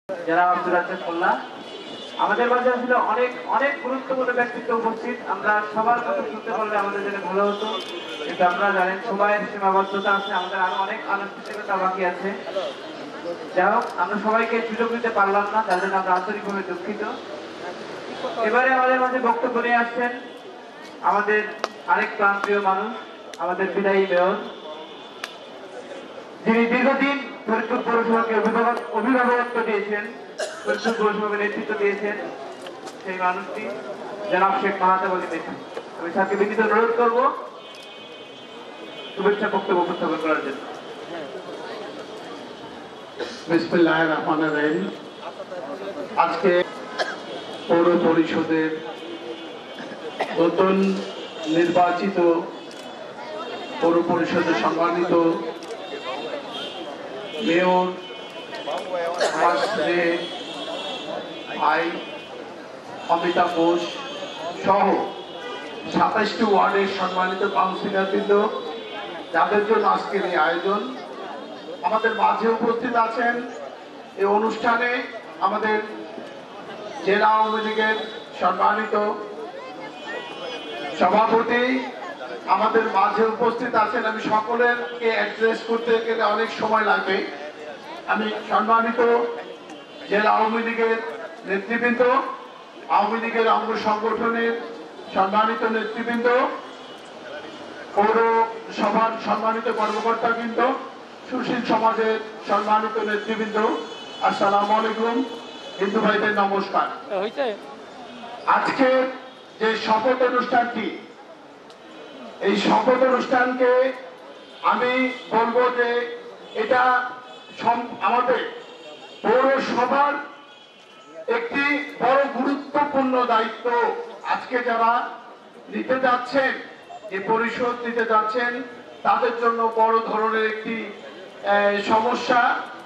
যারা আব্দুল রাজ্জাক মোল্লা আমাদের মাঝে আসলে অনেক অনেক গুরুত্বপূর্ণ ব্যক্তিত্ব উপস্থিত। আমরা সবার কথা শুনতে পারলে আমাদের জন্য ভালো হতো, কিন্তু আপনারা জানেন সময়ের সীমাবদ্ধতা আছে, আমাদের আরো অনেক আনুষ্ঠানিকতা বাকি আছে। যাই হোক, আমরা সবাইকে সুযোগ দিতে পারলাম না, তার জন্য আমরা আন্তরিকভাবে দুঃখিত। এবারে আমাদের মাঝে বক্তব্য নিয়ে আসছেন আমাদের আরেক প্রান্তীয় মানুষ, আমাদের বিদায়ী মেয়র, যিনি দীর্ঘদিন ফরিদপুর পৌরসভাকে অভিভাবকত্ব দিয়েছেন, ফরিদপুর পৌরসভাকে নেতৃত্ব দিয়েছেন, সেই মানুষটি জনাব শেখ মাহাতাব আলী মেথি। আমি স্যারকে বিনীত অনুরোধ করবো শুভেচ্ছা বক্তব্য উপস্থাপন করার জন্য। বিসমিল্লাহির রহমানির রহিম। আজকে পৌর পরিষদের নতুন নির্বাচিত পৌর পরিষদের সম্মানিত মেয়র ভাই অমিতাভ ঘোষ সহ ২৭টি ওয়ার্ডের সম্মানিত কাউন্সিলরবৃন্দ, যাদের জন্য আজকের এই আয়োজন, আমাদের মাঝে উপস্থিত আছেন এই অনুষ্ঠানে আমাদের জেলা আওয়ামী লীগের সম্মানিত সভাপতি আমাদের মাঝে উপস্থিত আছেন। আমি সকলেরকে অ্যাড্রেস করতে গেলে অনেক সময় লাগবে। আমি সম্মানিত জেলা আওয়ামী লীগের নেতৃবৃন্দ, আওয়ামী লীগের অঙ্গ সংগঠনের সম্মানিত নেতৃবৃন্দ, পৌরসভার সম্মানিত কর্মকর্তাবৃন্দ, সুশীল সমাজের সম্মানিত নেতৃবৃন্দ, আসসালামু আলাইকুম। হিন্দু ভাইদের নমস্কার। আজকে যে শপথ অনুষ্ঠানটি, এই শপথ অনুষ্ঠানকে আমি বলবো যে এটা আমাদের পৌরসভার একটি বড় গুরুত্বপূর্ণ দায়িত্ব। আজকে যারা নিতে যাচ্ছেন, যে পরিষদ নিতে যাচ্ছেন, তাদের জন্য বড় ধরনের একটি সমস্যা,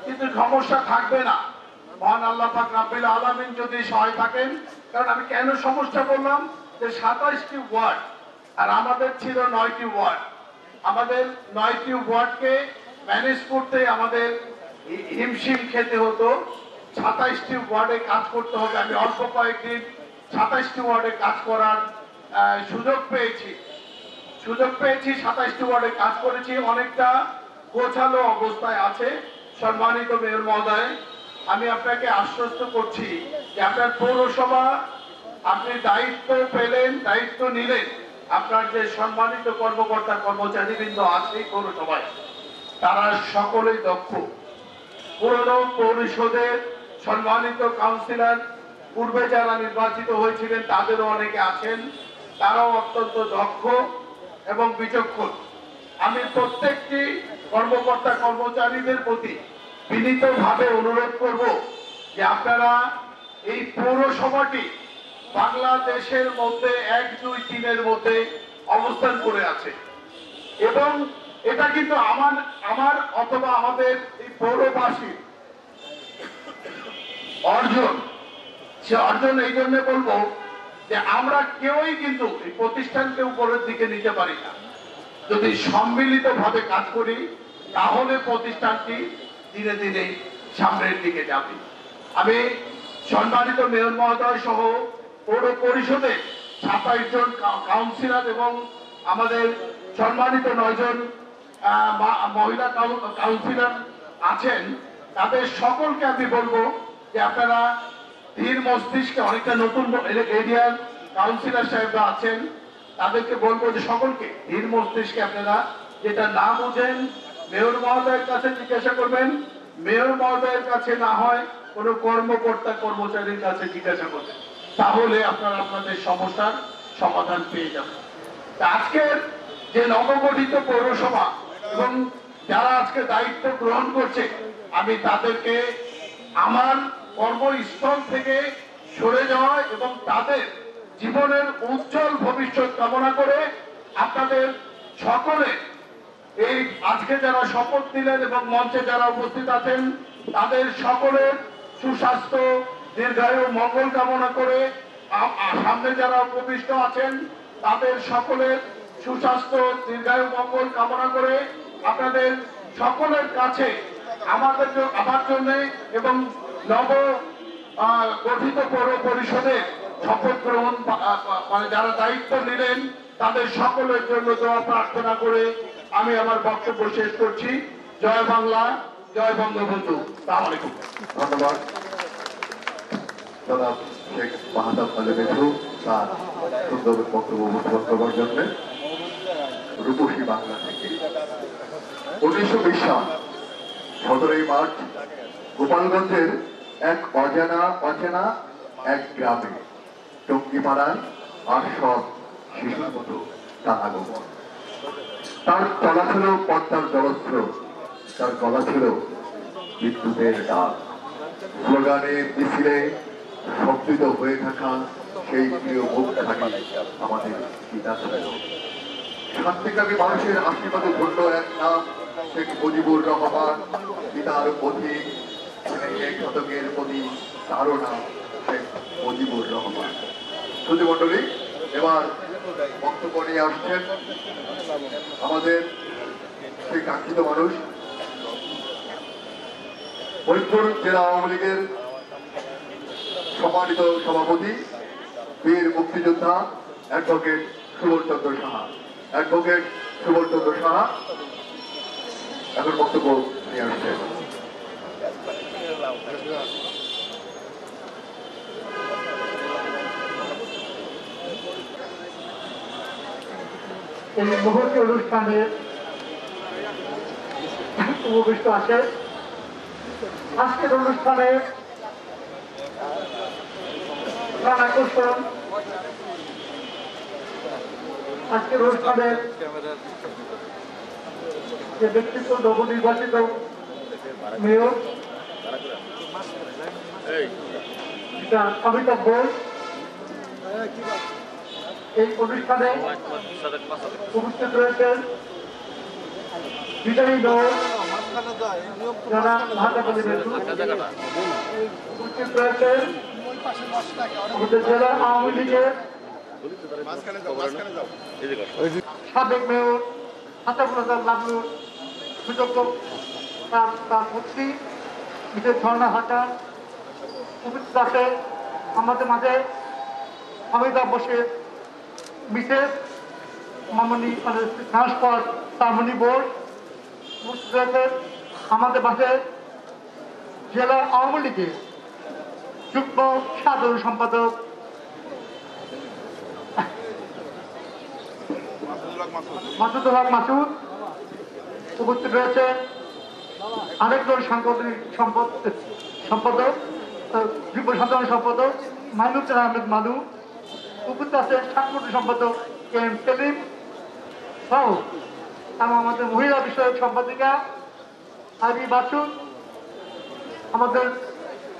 কিন্তু সমস্যা থাকবে না মহান আল্লাহ পাক রাব্বুল আলামিন যদি সহায় থাকেন। কারণ আমি কেন সমস্যা বললাম, যে ২৭টি ওয়ার্ড আর আমাদের ছিল ৯টি ওয়ার্ড। আমাদের ৯টি ওয়ার্ডকে ম্যানেজ করতে আমাদের হিমশিম খেতে হতো। ২৭টি ওয়ার্ডে কাজ করতে হবে। আমি অল্প কয়েকদিন ২৭টি ওয়ার্ডে কাজ করার সুযোগ পেয়েছি। ২৭টি ওয়ার্ডে কাজ করেছি, অনেকটা গোছালো অবস্থায় আছে। সম্মানিত মেয়র মহোদয়, আমি আপনাকে আশ্বস্ত করছি যে আপনার পৌরসভা, আপনি দায়িত্ব পেলেন, দায়িত্ব নিলেন, আপনার যে সম্মানিত কর্মকর্তা কর্মচারীবৃন্দ আছে পৌরসভায়, তারা সকলেই দক্ষ। পুরনো পরিষদের সম্মানিত কাউন্সিলর পূর্বে যারা নির্বাচিত হয়েছিলেন তাদেরও অনেকে আছেন, তারাও অত্যন্ত দক্ষ এবং বিচক্ষণ। আমি প্রত্যেকটি কর্মকর্তা কর্মচারীদের প্রতি বিনীতভাবে অনুরোধ করব যে আপনারা এই পৌরসভাটি বাংলাদেশের মধ্যে ১, ২, ৩-এর মধ্যে অবস্থান করে আছে, এবং এটা কিন্তু আমার অথবা আমাদের এই পৌরবাসীর অর্জন। সে অর্জন এই জন্য বলবো যে আমরা কেউই কিন্তু এই প্রতিষ্ঠানকে উপরের দিকে নিতে পারি না। যদি সম্মিলিত ভাবে কাজ করি, তাহলে প্রতিষ্ঠানটি ধীরে ধীরে সামনের দিকে যাবে। আমি সম্মানিত মেয়র মহোদয় সহ পৌর পরিষদে ২৭ জন কাউন্সিলর এবং আমাদের সম্মানিত ৯ জন মহিলা কাউন্সিলর আছেন, তাদের সকলকে আমি বলবো যে আপনারা ধীর মস্তিষ্কে, অনেকটা নতুন এরিয়ার কাউন্সিলর সাহেবরা আছেন, তাদেরকে বলবো যে সকলকে ধীর মস্তিষ্কে আপনারা যেটা না বুঝেন মেয়র মহোদয়ের কাছে জিজ্ঞাসা করবেন, মেয়র মহোদয়ের কাছে না হয় কোনো কর্মকর্তা কর্মচারীর কাছে জিজ্ঞাসা করবেন, তাহলে আপনারা আপনাদের সমস্যার সমাধান পেয়ে যাবেন। আজকের যে নবগঠিত পৌরসভা এবং যারা আজকে দায়িত্ব গ্রহণ করছে, আমি তাদেরকে আমার কর্মস্থল থেকে সরে যাওয়া এবং তাদের জীবনের উজ্জ্বল ভবিষ্যৎ কামনা করে আপনাদের সকলে এই আজকে যারা শপথ নিলেন এবং মঞ্চে যারা উপস্থিত আছেন, তাদের সকলের সুস্বাস্থ্য, দীর্ঘায়ু, মঙ্গল কামনা করে, সামনে যারা উপবিষ্ট আছেন তাদের সকলের সুস্বাস্থ্য, দীর্ঘায়ু, মঙ্গল কামনা করে আপনাদের সকলের কাছে আমার জন্য এবং নব গঠিত পৌর পরিষদের শপথ গ্রহণ মানে যারা দায়িত্ব নিলেন তাদের সকলের জন্য দোয়া প্রার্থনা করে আমি আমার বক্তব্য শেষ করছি। জয় বাংলা, জয় বঙ্গবন্ধু। আসসালামু আলাইকুম। ধন্যবাদ জনাব শেখ মাহাতাব আলী মিঠু তার সুন্দর বক্তব্য উপস্থাপন করবার জন্য। রূপসী বাংলা থেকে 1920 সাল 17ই মার্চ গোপালগঞ্জের এক অচেনা এক গ্রামে টঙ্গিপাড়ায় 800 শিশুর মতো তার আগমন। তার চলা ছিল পদ্মার জলস্রোত, তার গলা ছিল বিদ্যুতের ডাক। স্লোগানে মিছিলে শব্দিত হয়ে থাকা সেই প্রিয় মুখখানি আমাদের পিতা ছিল। শান্তিকামী মানুষের আশীর্বাদে ধন্য এক নাম শেখ মুজিবুর রহমান। পিতার পথিক শেখ শতকের প্রতি তারও নাম শেখ মুজিবুর রহমান। সুধী মন্ডলী, এবার বক্তব্য নিয়ে আসছেন আমাদের সেই কাঙ্ক্ষিত মানুষ, ফরিদপুর জেলা আওয়ামী লীগের সম্মানিত সভাপতি, বীর মুক্তিযোদ্ধা অ্যাডভোকেট সুবলচন্দ্র সাহা। অ্যাডভোকেট সুবলচন্দ্র সাহা এখন বক্তব্য নিয়ে আসছেন। এই মুহূর্তে অনুষ্ঠানে উপবিষ্ট আছে। আজকের অনুষ্ঠানে প্রাণ আকর্ষণ, আজকের অনুষ্ঠানে যে ব্যক্তিত্ব নবনির্বাচিত মেয়র অমিতাভ ঘোষ, এই অনুষ্ঠানে উপস্থিত রয়েছেন বিজয়ী মেয়র জনাব মাহাতাব আলী মিঠু, উপস্থিত রয়েছেন আমাদের জেলা আওয়ামী লীগের সাবেক মেয়র হাসাবুল হাসান লাবলুর সুযোগ্য তার মূর্তি বিশেষ ঝর্ণা হাটার। উপস্থিত আছে আমাদের মাঝে অমিতাভ বসের বিশেষ মামনি মানে ট্রান্সপোর্ট তামনি বোর্ড। উপস্থিত রয়েছেন আমাদের মাঝে জেলা আওয়ামী লীগের যুগ্ম সাধারণ সম্পাদক মাসুদুল হক মাসুদ। উপস্থিত রয়েছে আরেকজন সাংগঠনিক সম্পাদক যুগ্ম সাধারণ সম্পাদক মাইনুদ্দিন আহমেদ মানু। উপস্থিত আছে সাংগঠনিক সম্পাদক এম সেলিম সহ এবং আমাদের মহিলা বিষয়ক সম্পাদিকা আবি বাসুদ, আমাদের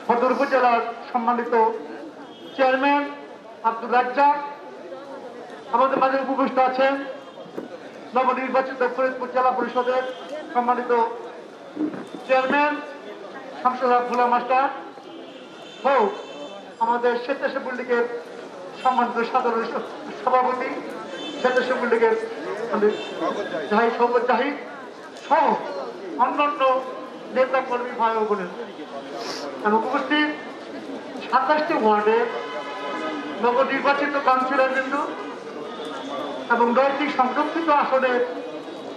সদর উপজেলার সম্মানিত চেয়ারম্যান আব্দুল রাজ্জাক। আমাদের মাঝে উপবিষ্ট আছেন নবনির্বাচিত ফরিদপুর জেলা পরিষদের সম্মানিত চেয়ারম্যান শামসুল হক ভোলা মাস্টার ও আমাদের স্বেচ্ছাসেবক লীগের সম্মানিত সাধারণ সভাপতি স্বেচ্ছাসেবক লীগের সৌগত জাহিদ সহ অন্যান্য নেতা কর্মী ভাই ও বোনের এবং উপস্থিত 27টি ওয়ার্ডের নবনির্বাচিত কাউন্সিলরবৃন্দ এবং 9টি সংরক্ষিত আসনের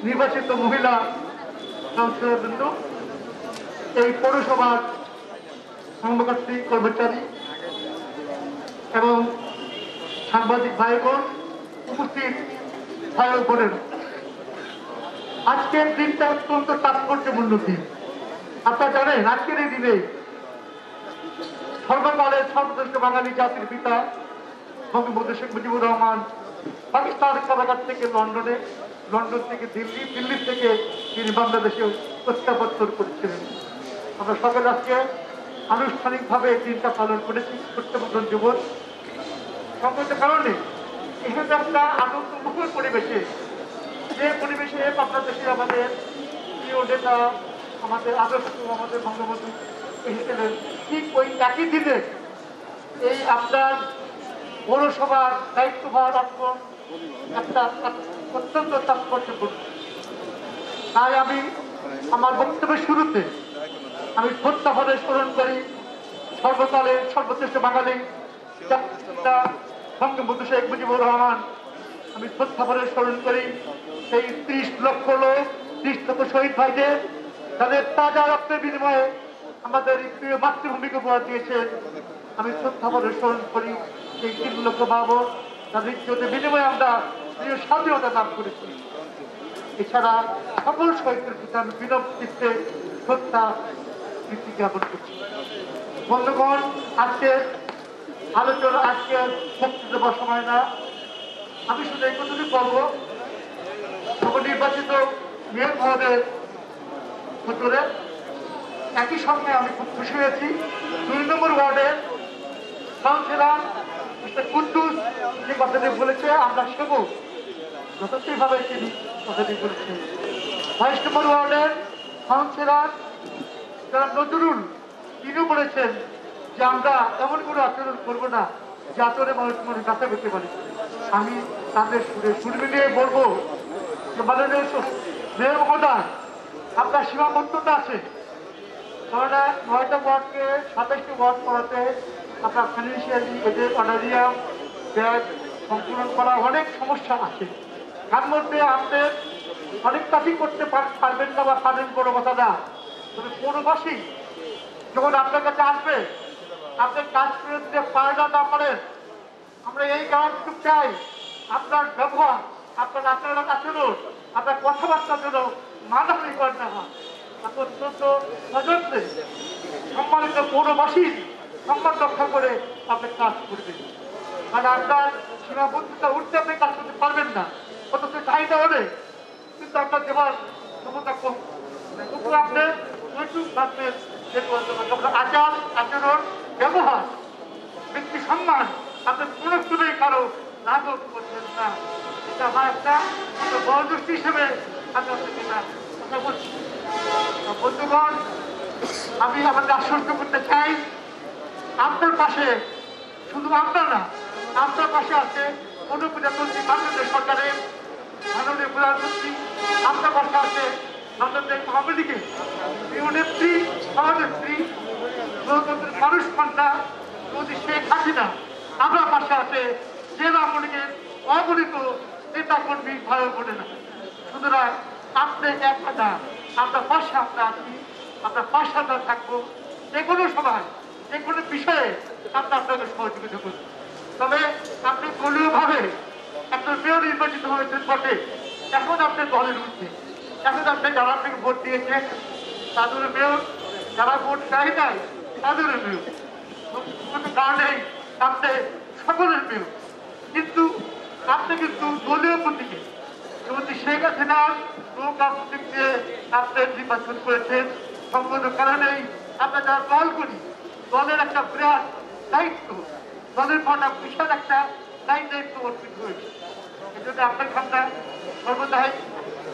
নির্বাচিত মহিলা কাউন্সিলরবৃন্দ, এই পৌরসভার কর্মকর্ত্রী কর্মচারী এবং সাংবাদিক ভাইগণ, উপস্থিত ভাই ও বোনের, আজকের দিনটা অত্যন্ত তাৎপর্যপূর্ণ দিন। আপনারা জানেন আজকের এই দিনে সর্বকালের সর্বশ্রেষ্ঠ বাঙালি জাতির পিতা বঙ্গবন্ধু শেখ মুজিবুর রহমান পাকিস্তান কারাগার থেকে লন্ডনে, লন্ডন থেকে দিল্লি, দিল্লি থেকে তিনি বাংলাদেশে প্রত্যাবর্তন করেছিলেন। আমরা সকলে আজকে আনুষ্ঠানিকভাবে এই দিনটা পালন করেছি প্রত্যাবর্তন দিবস। সংগত কারণে এখানে একটা আনন্দমুখর পরিবেশে, যে পরিবেশে বাংলাদেশের আমাদের প্রিয় নেতা আমাদের আদর্শ আমাদের বঙ্গবন্ধু এসেছিলেন, ঠিক ওই একই দিনে এই আপনার পৌরসভার দায়িত্বভার অর্পণ একটা অত্যন্ত তাৎপর্যপূর্ণ। তাই আমি আমার বক্তব্যের শুরুতে আমি শ্রদ্ধাভাবে স্মরণ করি সর্বকালের সর্বশ্রেষ্ঠ বাঙালি বঙ্গবন্ধু শেখ মুজিবুর রহমান আমি শ্রদ্ধাভরে স্মরণ করি সেই 30 লক্ষ লোক 30 লক্ষ শহীদ ভাইদের তাদের তাজা রক্তের বিনিময়ে আমাদের প্রিয় মাতৃভূমিকে উপহার দিয়েছেন। আমি শ্রদ্ধাভরে স্মরণ করি সেই 3 লক্ষ বাবর তাদের ইজ্জতের বিনিময়ে আমরা প্রিয় স্বাধীনতা লাভ করেছি। এছাড়া সকল শহীদদের প্রতি আমি বিনম্র চিত্তে শ্রদ্ধা কীর্তি জ্ঞাপন করছি। বন্ধুগণ, আজকে আলোচনা আজকে বক্তৃতা দেওয়ার সময় না, আমি শুধু এই কথাটি বলবো নবনির্বাচিত মেয়র মহোদয়ের ভিতরে একই সঙ্গে আমি খুব খুশি হয়েছি 2 নম্বর ওয়ার্ডের কাউন্সিলর মিস্টার কুদ্দুস যে কথাটি বলেছে আমরা সেবো যথার্থভাবে তিনি কথাটি বলেছেন। 22 নম্বর ওয়ার্ডের কাউন্সিলর যারা নজরুল তিনিও বলেছেন যে আমরা এমন কোনো আচরণ করবো না যে আচরণে মানুষ মনে কাছে পেতে পারে। আমি তাদের সুর মিলিয়ে বলবো যে মাননীয় মেয়র মহোদয় আপনার সীমাবদ্ধতা আছে, কেননা 9টা ওয়ার্ডকে 27টি ওয়ার্ড করাতে আপনার ফাইন্যান্সিয়ালি এদের অনারিয়াম ব্যাগ সংশোধন করা অনেক সমস্যা আছে। তার মধ্যে আপনি অনেক কাজই করতে পারবেন না বা পারেন বড় কথা না, তবে পৌরবাসী যখন আপনার কাছে আসবে আপনি কাজ করে দিতে পারেন না পারেন, আমরা এই কাজটুকু চাই আপনার ব্যবহার আপনার আচরণ আপনার কথাবার্তার জন্য মানহানি করেন না হয়। অত্যন্ত সযত্নে সম্মানিত পৌরবাসীর সম্মান রক্ষা করে আপনি কাজ করবেন, কারণ আপনার সীমাবদ্ধতা উঠতে আপনি কাজ করতে পারবেন না, অথচ চাহিদা হলে কিন্তু আপনার দেওয়ার ক্ষমতা কম। আপনি আচার আচরণ ব্যবহার ব্যক্তি সম্মান আপনার কোনো সময় কারো নাটক করছেন না, এটা আমার একটা বয়োজ্যেষ্ঠ হিসেবে আমি আপনাকে কথা বলছি। বন্ধুগণ, আমি আমাদের আশ্বস্ত করতে চাই আপনার পাশে শুধু আপনার না, আপনার পাশে আছে অনুপ্রজাতন্ত্রী বাংলাদেশ সরকারের মাননীয় প্রধানমন্ত্রী, আপনার পাশে আছে বাংলাদেশ আওয়ামী লীগের প্রিয় নেত্রী সভানেত্রী গণতন্ত্রের মানুষ কন্যা মোদী শেখ হাসিনা, আপনার পাশে আছে জেলা আওয়ামী লীগের অগণিত নেতা কর্মী ভাই বোনেরা। সুতরাং আপনি এক কথা আপনার পাশে আমরা আছি, আপনার পাশে আমরা থাকবো, যে কোনো সময় যে কোনো বিষয়ে আমরা আপনাকে সহযোগিতা করব। তবে আপনি দলীয়ভাবে একজন মেয়র নির্বাচিত হয়েছেন বটে, এখন আপনার দলের উঠছে, এখন আপনি যারা আপনাকে ভোট দিয়েছেন তাদের মেয়র, যারা ভোট চাই নাই তাদের মেয়র, কোনো কারণেই আপনি সকলের মেয়র, কিন্তু আপনি কিন্তু দলীয় প্রতীকে শেখ হাসিনার নৌকা প্রতীক দিয়ে আপনি নির্বাচন করেছেন। সম্পূর্ণ কারণেই আমরা যারা দল করি দলের একটা বিরাট দায়িত্ব, দলের পর বিশাল একটা দায়িত্ব অর্পিত হয়েছে। এই জন্য আপনাকে আমরা সর্বদাই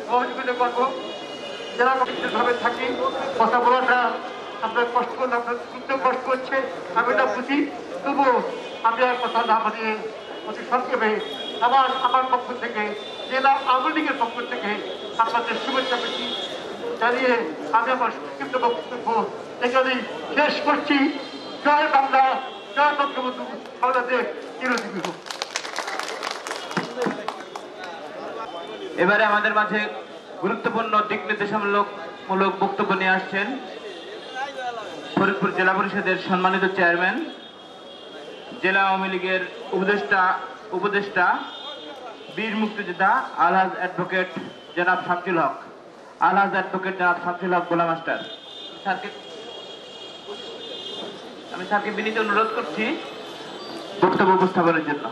সহযোগিতা করবো। যারা ভাবে থাকি কথা বলাটা আপনার কষ্ট করলে আপনার শুনতেও কষ্ট করছে, আমি এটা বুঝি, তবুও আমি আর কথা না বানিয়ে অতি সংক্ষেপে আমার পক্ষ থেকে জেলা আওয়ামী লীগের পক্ষ থেকে আপনাদের শুভেচ্ছা পেয়েছি জানিয়ে আমি আমার সংক্ষিপ্ত বক্তব্য এখানেই শেষ করছি। জয় বাংলা, জয় বঙ্গবন্ধু, বাংলাদেশ চিরজীবী হোক। এবারে আমাদের মাঝে গুরুত্বপূর্ণ দিক নির্দেশমূলক বক্তব্য নিয়ে আসছেন ফরিদপুর জেলা পরিষদের সম্মানিত চেয়ারম্যান, জেলা আওয়ামী লীগের উপদেষ্টা বীর মুক্তিযোদ্ধা আলহাজ অ্যাডভোকেট জনাব শামসুল হক, গোলা মাস্টার। আমি স্যারকে বিনীত অনুরোধ করছি বক্তব্য উপস্থাপনের জন্য।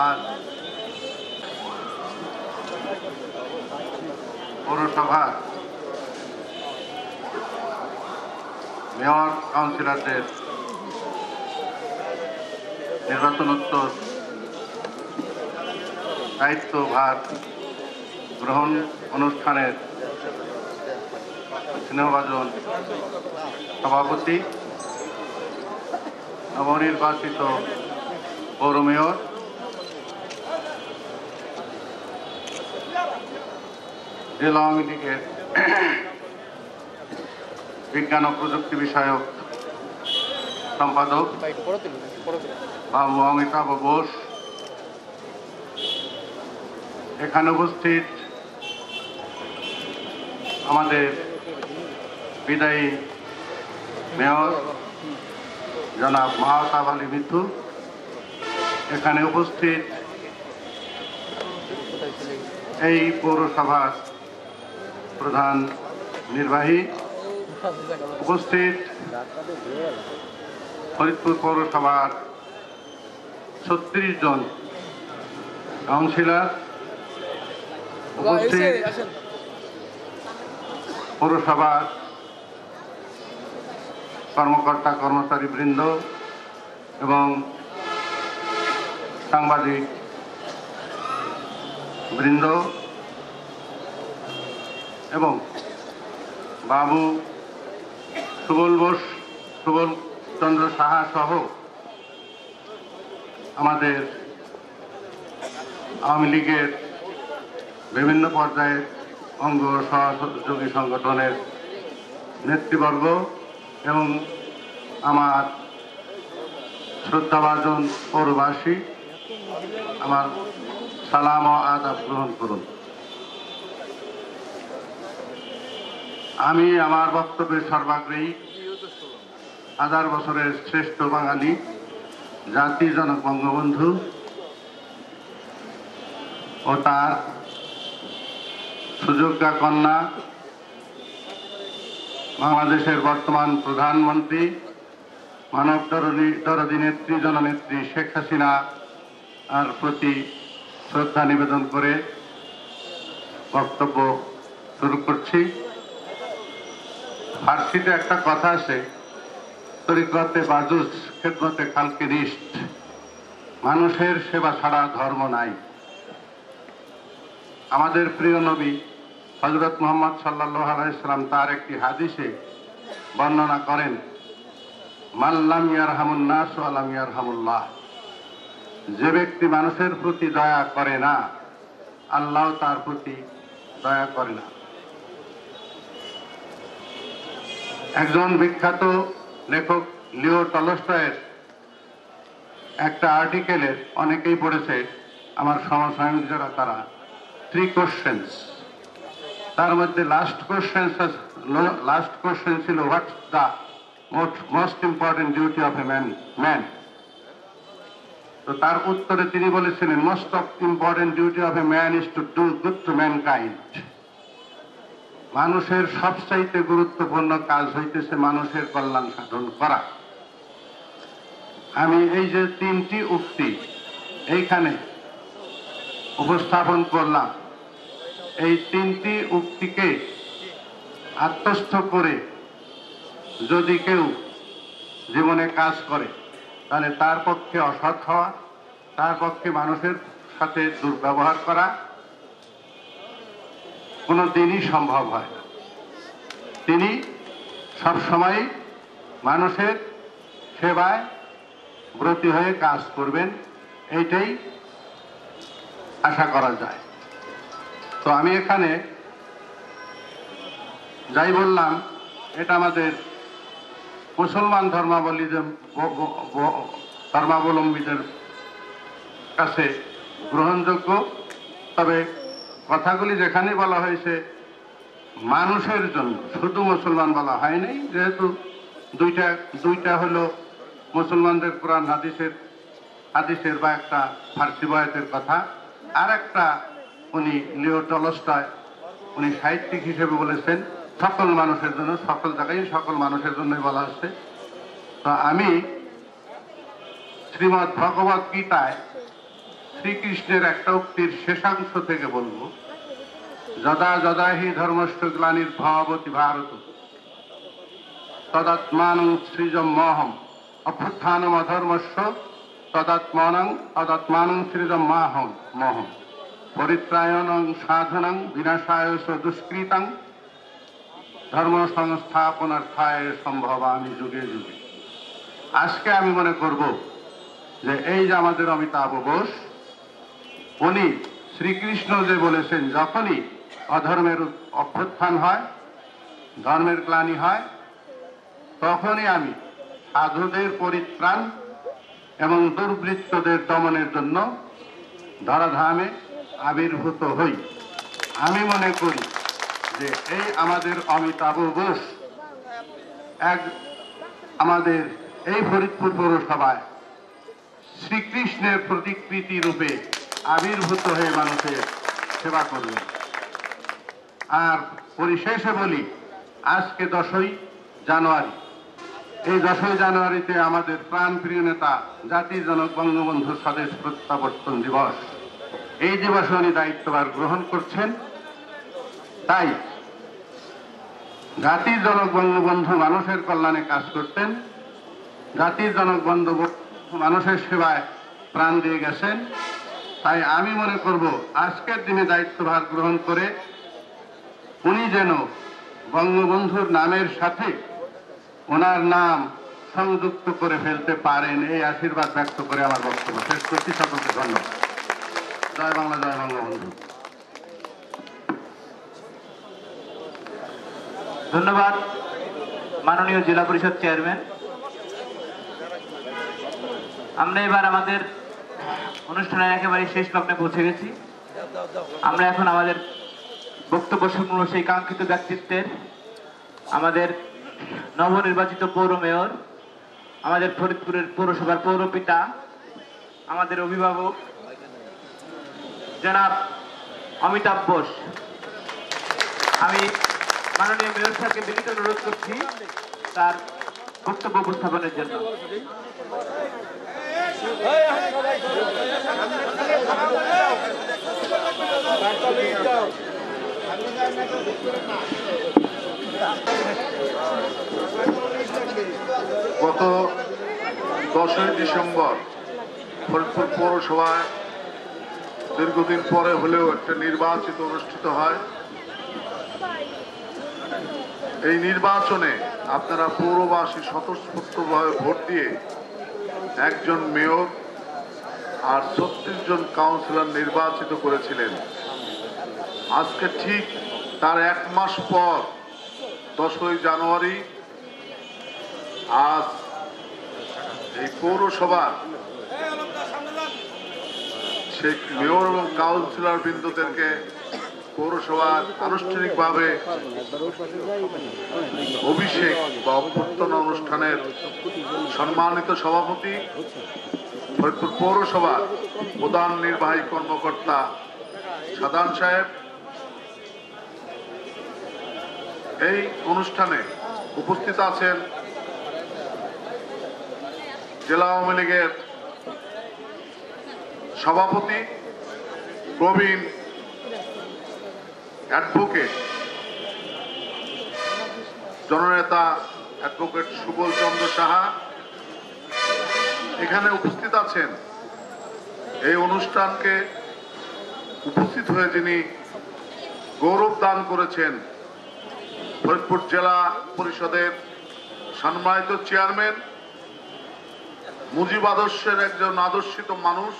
আর পৌরসভার মেয়র কাউন্সিলরদের নির্বাচনোত্তর দায়িত্বভার গ্রহণ অনুষ্ঠানের স্নেহভাজন সভাপতি নবনির্বাচিত পৌর মেয়র, জেলা আওয়ামী লীগের বিজ্ঞান ও প্রযুক্তি বিষয়ক সম্পাদক বাবু অমিতাভ বোস, এখানে উপস্থিত আমাদের বিদায়ী মেয়র জনাব মাহতাব আলী মিঠু, এখানে উপস্থিত এই পৌরসভার প্রধান নির্বাহী, উপস্থিত ফরিদপুর পৌরসভার 36 জন কাউন্সিলর, উপস্থিত পৌরসভার কর্মকর্তা কর্মচারী বৃন্দ এবং সাংবাদিক বৃন্দ এবং বাবু সুবল বোস, সুবল চন্দ্র সাহা সহ আমাদের আওয়ামী লীগের বিভিন্ন পর্যায়ের অঙ্গ সহযোগী সংগঠনের নেতৃবর্গ এবং আমার শ্রদ্ধাভাজন পৌরবাসী, আমার সালাম ও আদাব গ্রহণ করুন। আমি আমার বক্তব্যের সর্বাগ্রেই হাজার বছরের শ্রেষ্ঠ বাঙালি জাতির জনক বঙ্গবন্ধু ও তার সুযোগ্যা কন্যা বাংলাদেশের বর্তমান প্রধানমন্ত্রী মানব দরদী নেত্রী জননেত্রী শেখ হাসিনা আর প্রতি শ্রদ্ধা নিবেদন করে বক্তব্য শুরু করছি। ফার্সিতে একটা কথা আছে, তরিকতে বাজুস খেদমতে খালকে নিষ্ঠ, মানুষের সেবা ছাড়া ধর্ম নাই। আমাদের প্রিয় নবী হযরত মুহাম্মদ সাল্লাল্লাহু আলাইহি সাল্লাম তার একটি হাদিসে বর্ণনা করেন, মাল্লাম ইয়ারহামুন নাস ওয়া লাম ইয়ারহামুল্লাহ, যে ব্যক্তি মানুষের প্রতি দয়া করে না, আল্লাহ তার প্রতি দয়া করে না। একজন বিখ্যাত লেখক লিও টলস্টয়ের একটা আর্টিকেলের, অনেকেই পড়েছে আমার সমসাময়িক যারা, তারা 3 কোশ্চেন্স, তার মধ্যে লাস্ট কোশ্চেন ছিল what's the most important duty of a man. তো তার উত্তরে তিনি বলেছিলেন, most important duty of a man is to do good to mankind. মানুষের সবচাইতে গুরুত্বপূর্ণ কাজ হইতেছে মানুষের কল্যাণ সাধন করা। আমি এই যে 3টি উক্তি এইখানে উপস্থাপন করলাম, এই 3টি উক্তিকে আত্মস্থ করে যদি কেউ জীবনে কাজ করে, তাহলে তার পক্ষে অসৎ হওয়া, তার পক্ষে মানুষের সাথে দুর্ব্যবহার করা কোনো দিনই সম্ভব হয় না। তিনি সবসময় মানুষের সেবায় ব্রতী হয়ে কাজ করবেন, এইটাই আশা করা যায়। তো আমি এখানে যাই বললাম, এটা আমাদের মুসলমান ধর্মাবলম্বীদের কাছে গ্রহণযোগ্য, তবে কথাগুলি যেখানে বলা হয়েছে মানুষের জন্য, শুধু মুসলমান বলা হয়নি, যেহেতু দুইটা হলো মুসলমানদের কোরআন হাদিসের বা একটা ফার্সি বয়াতের কথা, আর একটা উনি লিও টলস্টয় উনি সাহিত্যিক হিসেবে বলেছেন সকল মানুষের জন্য, সকল জায়গায় সকল মানুষের জন্যই বলা হচ্ছে। তো আমি শ্রীমদ্ ভগবত গীতায় শ্রীকৃষ্ণের একটা উক্তির শেষাংশ থেকে বলবো, যদা যদা হি ধর্মস্য গ্লানির্ভবতি ভারত তদাত্মানং সৃজম মহম অভ্যুত্থানম অধর্মস্য তদাত্মানং সৃজম মহম পরিত্রায়ণং সাধনং বিনাশায় দুষ্কৃতং ধর্ম সংস্থাপনার্থায় সম্ভবামি যুগে যুগে। আজকে আমি মনে করব যে এই যে আমাদের অমিতাভ ঘোষ, উনি শ্রীকৃষ্ণ যে বলেছেন যখনই অধর্মের অভ্যুত্থান হয়, ধর্মের গ্লানি হয়, তখনই আমি সাধুদের পরিত্রাণ এবং দুর্বৃত্তদের দমনের জন্য ধরাধামে আবির্ভূত হই। আমি মনে করি যে এই আমাদের অমিতাভ ঘোষ আমাদের এই ফরিদপুর পৌরসভায় শ্রীকৃষ্ণের প্রতিকৃতি রূপে আবির্ভূত হয়ে মানুষের সেবা করবেন। আর পরিশেষে বলি, আজকে 10ই জানুয়ারি, এই 10ই জানুয়ারিতে আমাদের প্রাণপ্রিয় নেতা জাতির জনক বঙ্গবন্ধু স্বদেশ প্রত্যাবর্তন দিবস। এই দিবসে উনি দায়িত্বভার গ্রহণ করছেন। তাই জাতির জনক বঙ্গবন্ধু মানুষের কল্যাণে কাজ করতেন, জাতির জনক বঙ্গবন্ধু মানুষের সেবায় প্রাণ দিয়ে গেছেন। তাই আমি মনে করব আজকের দিনে দায়িত্বভার গ্রহণ করে উনি যেন বঙ্গবন্ধুর নামের সাথে ওনার নাম সংযুক্ত করে ফেলতে পারেন, এই আশীর্বাদ ব্যক্ত করে আমার বক্তব্য শেষ করছি। সকলকে ধন্যবাদ। জয় বাংলা, জয় বঙ্গবন্ধু। ধন্যবাদ মাননীয় জেলা পরিষদ চেয়ারম্যান। আমরা এবার আমাদের অনুষ্ঠানের একেবারে শেষ লগ্নে পৌঁছে গেছি। আমরা এখন আমাদের বক্তব্য শুনব সেই কাঙ্ক্ষিত ব্যক্তিত্বের, আমাদের নবনির্বাচিত পৌর মেয়র, আমাদের ফরিদপুরের পৌরসভার পৌরপিতা, আমাদের অভিভাবক জনাব অমিতাভ ঘোষ। আমি মাননীয় মেয়র সাহেবকে বিনীত অনুরোধ করছি তার বক্তব্য উপস্থাপনের জন্য। গত 10ই ডিসেম্বর ফরিদপুর পৌরসভায় দীর্ঘদিন পরে হলেও একটা নির্বাচিত অনুষ্ঠিত হয়। এই নির্বাচনে আপনারা পৌরবাসী স্বতঃস্ফূর্তভাবে ভোট দিয়ে একজন মেয়র আর 36 জন কাউন্সিলর নির্বাচিত করেছিলেন। আজকে ঠিক তার 1 মাস পর 10ই জানুয়ারি আজ এই পৌরসভার সেই মেয়র এবং কাউন্সিলর বৃন্দদেরকে পৌরসভার আনুষ্ঠানিকভাবে অভিষেক বা অভ্যর্থনা অনুষ্ঠানের সম্মানিত সভাপতি ফরিদপুর পৌরসভার প্রধান নির্বাহী কর্মকর্তা সাদান সাহেব, এই অনুষ্ঠানে উপস্থিত আছেন জেলা আওয়ামী লীগের সভাপতি প্রবীণ অ্যাডভোকেট জননেতা অ্যাডভোকেট সুবল চন্দ্র সাহা। এখানে উপস্থিত আছেন এই অনুষ্ঠানকে উপস্থিত হয়ে যিনি গৌরব দান করেছেন ফরিদপুর জেলা পরিষদের সম্মানিত চেয়ারম্যান, মুজিব আদর্শের একজন আদর্শিত মানুষ,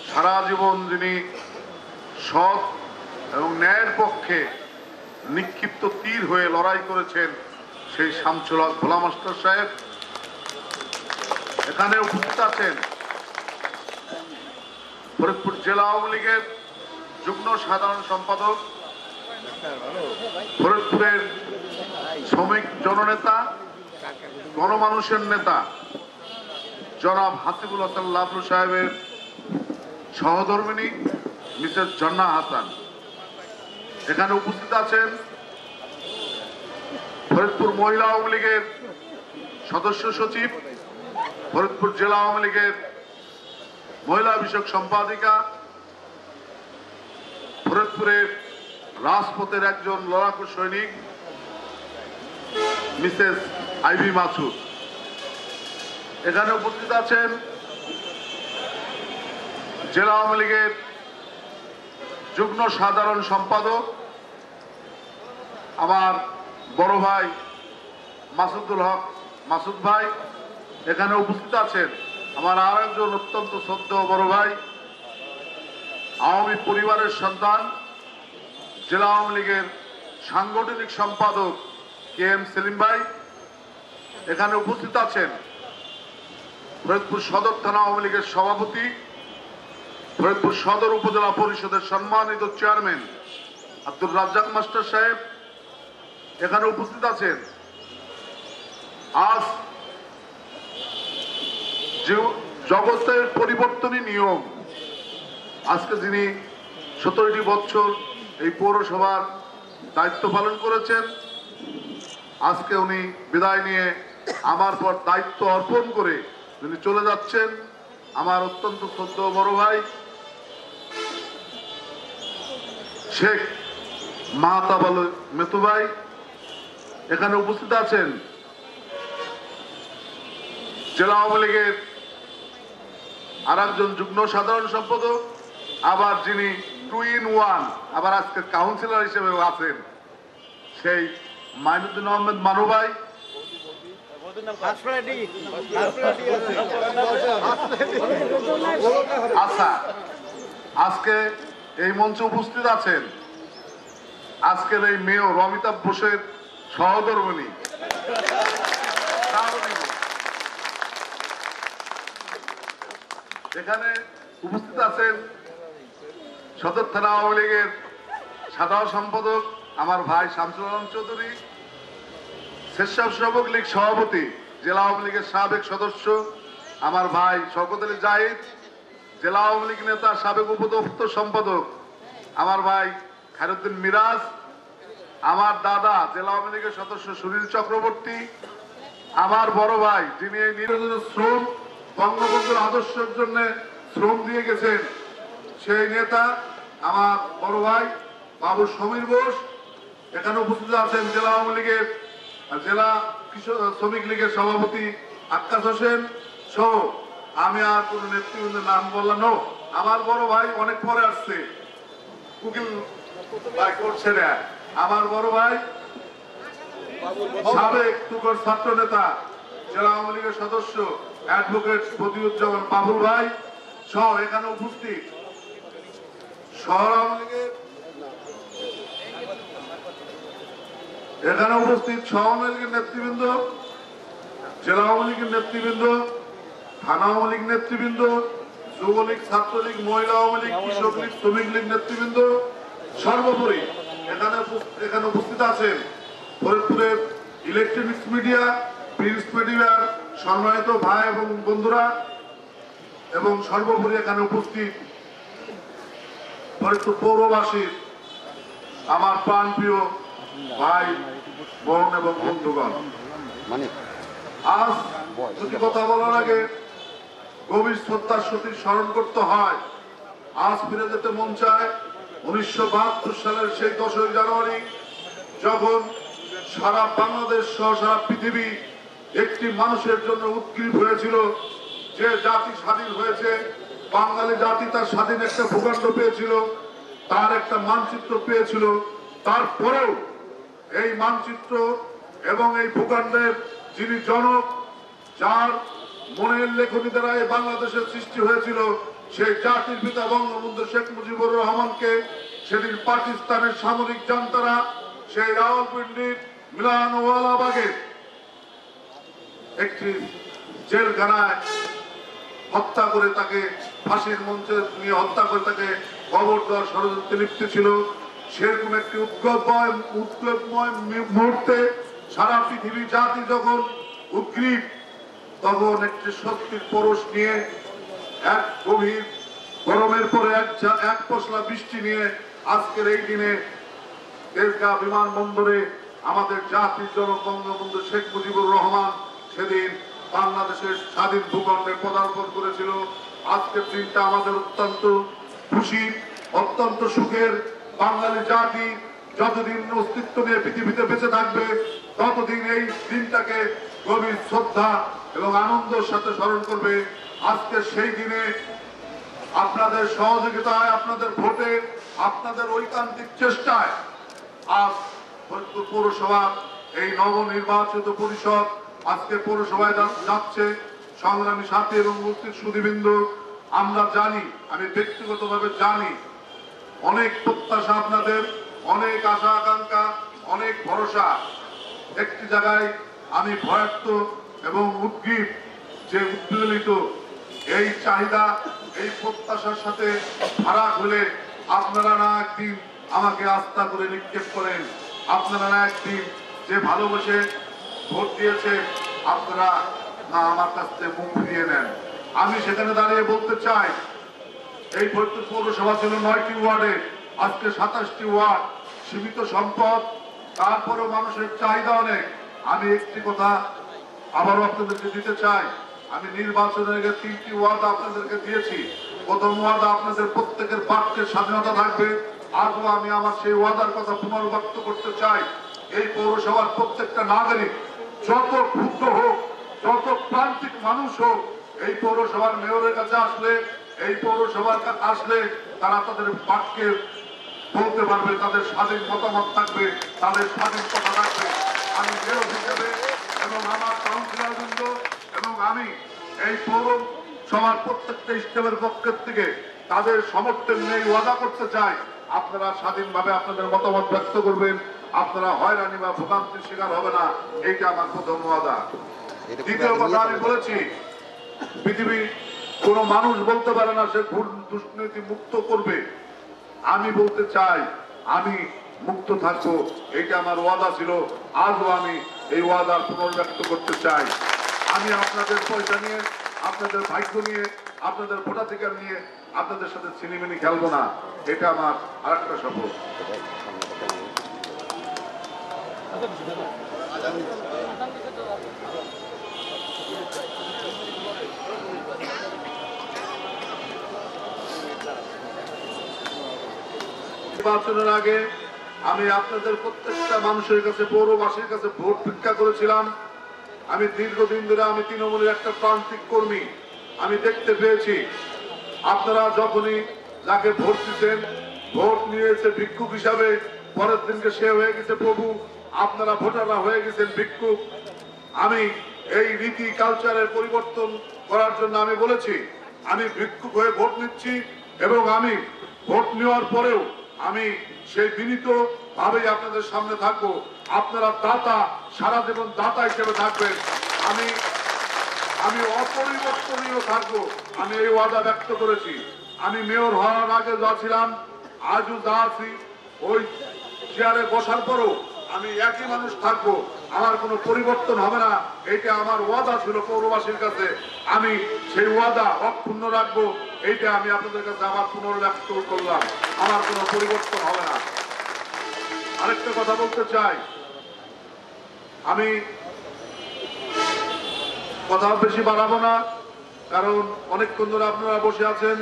সারা জীবন যিনি সৎ এবং ন্যায়ের পক্ষে নিক্ষিপ্ত তীর হয়ে লড়াই করেছেন, সেই শামসুল হক ভোলা মাস্টার সাহেব। এখানে উপস্থিত আছেন ফরিদপুর জেলা আওয়ামী লীগের যুগ্ম সাধারণ সম্পাদক, ফরিদপুরের শ্রমিক জননেতা, গণমানুষের নেতা জনাব হাসিবুল হাসান লাবলু সাহেবের সহধর্মিণী মিসেস জন্না হাসান। এখানে উপস্থিত আছেন ফরিদপুর মহিলা আওয়ামী লীগের সদস্য সচিব, ফরিদপুর জেলা আওয়ামী লীগের মহিলা বিষয়ক সম্পাদিকা, ফরিদপুরের রাজপথের একজন লড়াকু সৈনিক মিসেস আইভি মাসুদ। এখানে উপস্থিত আছেন জেলা আওয়ামী লীগের যুগ্ম সাধারণ সম্পাদক আমার বড় ভাই মাসুদুল হক মাসুদ ভাই, এখানে উপস্থিত আছেন আমার আর একজন অত্যন্ত শ্রদ্ধেয় বড় ভাই, আওয়ামী পরিবারের সন্তান, জেলা আওয়ামী লীগের সাংগঠনিক সম্পাদক কে এম সেলিম ভাই। এখানে উপস্থিত আছেন ফরিদপুর সদর থানা আওয়ামী লীগের সভাপতি, ফরিদপুর সদর উপজেলা পরিষদের সম্মানিত চেয়ারম্যান আব্দুর রাজ্জাক মাস্টার সাহেব। এখানে উপস্থিত আছেন আজ যে জগতের পরিবর্তনই নিয়ম, আজকে যিনি 17টি বছর এই পৌরসভার দায়িত্ব পালন করেছেন, আজকে উনি বিদায় নিয়ে আমার পর দায়িত্ব অর্পণ করে যিনি চলে যাচ্ছেন, আমার অত্যন্ত শ্রদ্ধেয় বড় ভাই শেখ মাহতাব মেতু ভাই। এখানে উপস্থিত আছেন জেলা আওয়ামী লীগের আর একজন যুগ্ম সাধারণ সম্পাদক, আবার যিনি 2 in 1, আবার আজকে কাউন্সিলর হিসেবেও আছেন, সেই মাইনুদ্দিন আহমেদ মানু ভাই। আচ্ছা, আজকে এই মঞ্চে উপস্থিত আছেন আজকের এই মেয়র অমিতাভ বোসের সহধর্মিণী। এখানে উপস্থিত আছেন সদর থানা আওয়ামী লীগের সাধারণ সম্পাদক আমার ভাই শামসুল আলম চৌধুরী, স্বেচ্ছাসেবক লীগ সভাপতি, জেলা আওয়ামী লীগের সাবেক সদস্য আমার ভাই শওকত আলী জাহিদ, জেলা আওয়ামী লীগ নেতা সাবেক উপদপ্তর সম্পাদক আমার ভাই খায়রুদ্দিন মিরাজ, আমার দাদা জেলা আওয়ামী লীগের সদস্য সুনীল চক্রবর্তী, আমার বড় ভাই যিনি এই নির্বাচনের শ্রম বঙ্গবন্ধুর আদর্শের জন্য শ্রম দিয়ে গেছেন সেই নেতা আমার বড় ভাই বাবু সমীর বোস। এখানে উপস্থিত আছেন জেলা আওয়ামী লীগের জেলা শ্রমিক লীগের সভাপতি আক্কাস হোসেন সহ আমি আর কোন নেতৃবৃন্দের নাম বললাম না। আমার বড় ভাই অনেক পরে আসছে, উকিল ভাই করছে না, আমার বড় ভাই সাবেক তুকর ছাত্র নেতা জেলা আওয়ামী লীগের সদস্য অ্যাডভোকেট বদিউজ্জামান বাবুল ভাই সহ এখানে উপস্থিত শহর আওয়ামী লীগের এখানে উপস্থিত শহর আওয়ামী লীগের নেতৃবৃন্দ, জেলা আওয়ামী লীগের নেতৃবৃন্দ, থানা আওয়ামী লীগ নেতৃবৃন্দ, যুবলীগ, ছাত্রলীগ, মহিলা আওয়ামী লীগ, কৃষক লীগ, শ্রমিক লীগ নেতৃবৃন্দ, সর্বোপরি এখানে উপস্থিত আছেন ফরিদপুরের ইলেকট্রনিক্স মিডিয়া, প্রিন্ট মিডিয়ার সম্মানিত ভাই এবং বন্ধুরা, এবং সর্বোপরি এখানে উপস্থিত ফরিদপুর পৌরবাসীর আমার প্রাণপ্রিয় ভাই বোন এবং বন্ধুগণ। আজ দুটি কথা বলার আগে গভীর শ্রদ্ধার সতী স্মরণ করতে হয়। আজ ফিরে যেতে মন চায় 1972 সালের সেই 10ই জানুয়ারি, যখন সারা বাংলাদেশ সহ সারা পৃথিবী একটি মানুষের জন্য উদ্গ্রীব হয়েছিল। যে জাতি স্বাধীন হয়েছে, বাঙালি জাতি তার স্বাধীন একটা ভূখণ্ড পেয়েছিল, তার একটা মানচিত্র পেয়েছিল। তারপরেও এই মানচিত্র এবং এই ভূখণ্ডের যিনি জনক, যার মনের লেখনী দ্বারা এই বাংলাদেশের সৃষ্টি হয়েছিল, সেই জাতির পিতা বঙ্গবন্ধু শেখ মুজিবুর রহমানকে সেদিন পাকিস্তানের সামরিক জান্তারা সেই রাওয়ালপিন্ডির মিলানওয়ালাবাগের একটি জেলখানায় হত্যা করে, তাকে ফাঁসির মঞ্চে নিয়ে হত্যা করে তাকে কবর দেওয়ার ষড়যন্ত্রে লিপ্ত ছিল। সেরকম একটি উদ্গ্রীবময় মুহূর্তে সারা পৃথিবী জাতি যখন উদ্গ্রীব, তখন একটি শক্তির পরশ নিয়ে এক গভীর গরমের পরে এক পশলা বৃষ্টি নিয়ে আজকের এই দিনে তেজগাঁও বিমানবন্দরে আমাদের জাতির জনক বঙ্গবন্ধু শেখ মুজিবুর রহমান সেদিন বাংলাদেশের স্বাধীন ভূখণ্ডে পদার্পণ করেছিল। আজকের দিনটা আমাদের অত্যন্ত খুশির, অত্যন্ত সুখের। বাঙালি জাতি যতদিন অস্তিত্ব নিয়ে পৃথিবীতে বেঁচে থাকবে, ততদিন এই দিনটাকে গভীর শ্রদ্ধা এবং আনন্দের সাথে স্মরণ করবে। আজকে সেই দিনে আপনাদের সহযোগিতায়, আপনাদের ভোটে, আপনাদের ঐকান্তিক চেষ্টায় আজ ফরিদপুর পৌরসভা এই নবনির্বাচিত পরিষদ আজকে পৌরসভায় যাচ্ছে। সংগ্রামী সাথী এবং উপস্থিত সুধীবৃন্দ, আমরা জানি, আমি ব্যক্তিগতভাবে জানি, অনেক প্রত্যাশা আপনাদের, অনেক আশা আকাঙ্ক্ষা, অনেক ভরসা। একটি জায়গায় আমি ভয়ার্ত এবং উদ্গ্রীব যে উদ্বেলিত এই চাহিদা, এই প্রত্যাশার সাথে ফারাক হলে আপনারা না একদিন আমাকে আস্থা করে নিক্ষেপ করেন, আপনারা না একদিন যে ভালোবেসে ভোট দিয়েছে আপনারা না আমার কাছ থেকে মুখ ফিরিয়ে নেন। আমি সেখানে দাঁড়িয়ে বলতে চাই, এই ফরিদপুর পৌরসভা ছিল 9টি ওয়ার্ডে, আজকে 27টি ওয়ার্ড, সীমিত সম্পদ, তারপরেও মানুষের চাহিদা অনেক। আমি একটি কথা আবারও আপনাদেরকে দিতে চাই, আমি নির্বাচনের আগে 3টি ওয়ার্ড আপনাদেরকে দিয়েছি। প্রথম ওয়ার্ড আপনাদের প্রত্যেকের বাক্যের স্বাধীনতা থাকবে। আজও আমি আমার সেই ওয়াদার কথা পুনর্ব্যক্ত করতে চাই। এই পৌরসভার প্রত্যেকটা নাগরিক, যত ক্ষুদ্র হোক, যত প্রান্তিক মানুষ হোক, এই পৌরসভার মেয়রের কাছে আসলে, এই পৌরসভার কাছে আসলে তারা তাদের বাক্যে বলতে পারবে, তাদের স্বাধীন মতামত থাকবে, তাদের স্বাধীন কথা থাকবে। আমি মেয়র হিসেবে এবং আমার কাউন্সিলরবৃন্দ এবং আমি এই পৌরসভার প্রত্যেকটা স্টেপের পক্ষের থেকে তাদের সমর্থন নিয়ে ওয়াদা করতে চাই, আপনারা স্বাধীনভাবে আপনাদের মতামত ব্যক্ত করবেন, আপনারা হয়রানি বা ভোগান্তির শিকার হবে না, এইটা আমার প্রথম ওয়াদা। দ্বিতীয় কথা আমি বলেছি, পৃথিবীর কোন মানুষ বলতে পারে না সে দুর্নীতি মুক্ত করবে। আমি বলতে চাই আমি মুক্ত থাকবো, এইটা আমার ওয়াদা ছিল। আজও আমি এই ওয়াদা পুনর্ব্যক্ত করতে চাই। আমি আপনাদের পয়সা নিয়ে, আপনাদের ভাগ্য নিয়ে, আপনাদের ভোটাধিকার নিয়ে আপনাদের সাথে ছিনিমিনি খেলবো না, এটা আমার আরেকটা শপথ। নির্বাচনের আগে আমি আপনাদের প্রত্যেকটা মানুষের কাছে, পৌরবাসীর কাছে ভোট ভিক্ষা করেছিলাম। আমি দীর্ঘদিন ধরে আমি তৃণমূলের একটা প্রান্তিক কর্মী, আমি দেখতে পেয়েছি আপনারা যখনই যাকে ভোট দিতেন, ভোট নিয়েছে ভিক্ষুক হিসাবে, পরের দিনকে সে হয়ে গেছে প্রভু, আপনারা ভোটাররা হয়ে গেছেন ভিক্ষুক। আমি এই রীতি কালচারের পরিবর্তন করার জন্য আমি বলেছি আমি ভিক্ষুক হয়ে ভোট নিচ্ছি, এবং আমি ভোট নেওয়ার পরেও আমি সেই বিনীত ভাবেই আপনাদের সামনে থাকবো। আপনারা দাতা, সারা জীবন দাতা হিসেবে থাকবেন, আমি অপরিবর্তনীয় থাকবো, আমি এই ওয়াদা ব্যক্ত করেছি। আমি মেয়র হওয়ার আগে যা ছিলাম, আজও যা আছি, ওই চেয়ারে বসার পরও আমি একই মানুষ থাকবো, আমার কোনো পরিবর্তন হবে না, এইটা আমার ওয়াদা ছিল পৌরবাসীর কাছে। আমি সেই ওয়াদা অক্ষুণ্ণ রাখবো, এইটা আমি আপনাদের কাছে আবার পুনর্ব্যক্ত করলাম, আমার কোনো পরিবর্তন হবে না। আরেকটা কথা বলতে চাই, আমি কথা বেশি বাড়াবো না, কারণ অনেকক্ষণ ধরে আপনারা বসে আছেন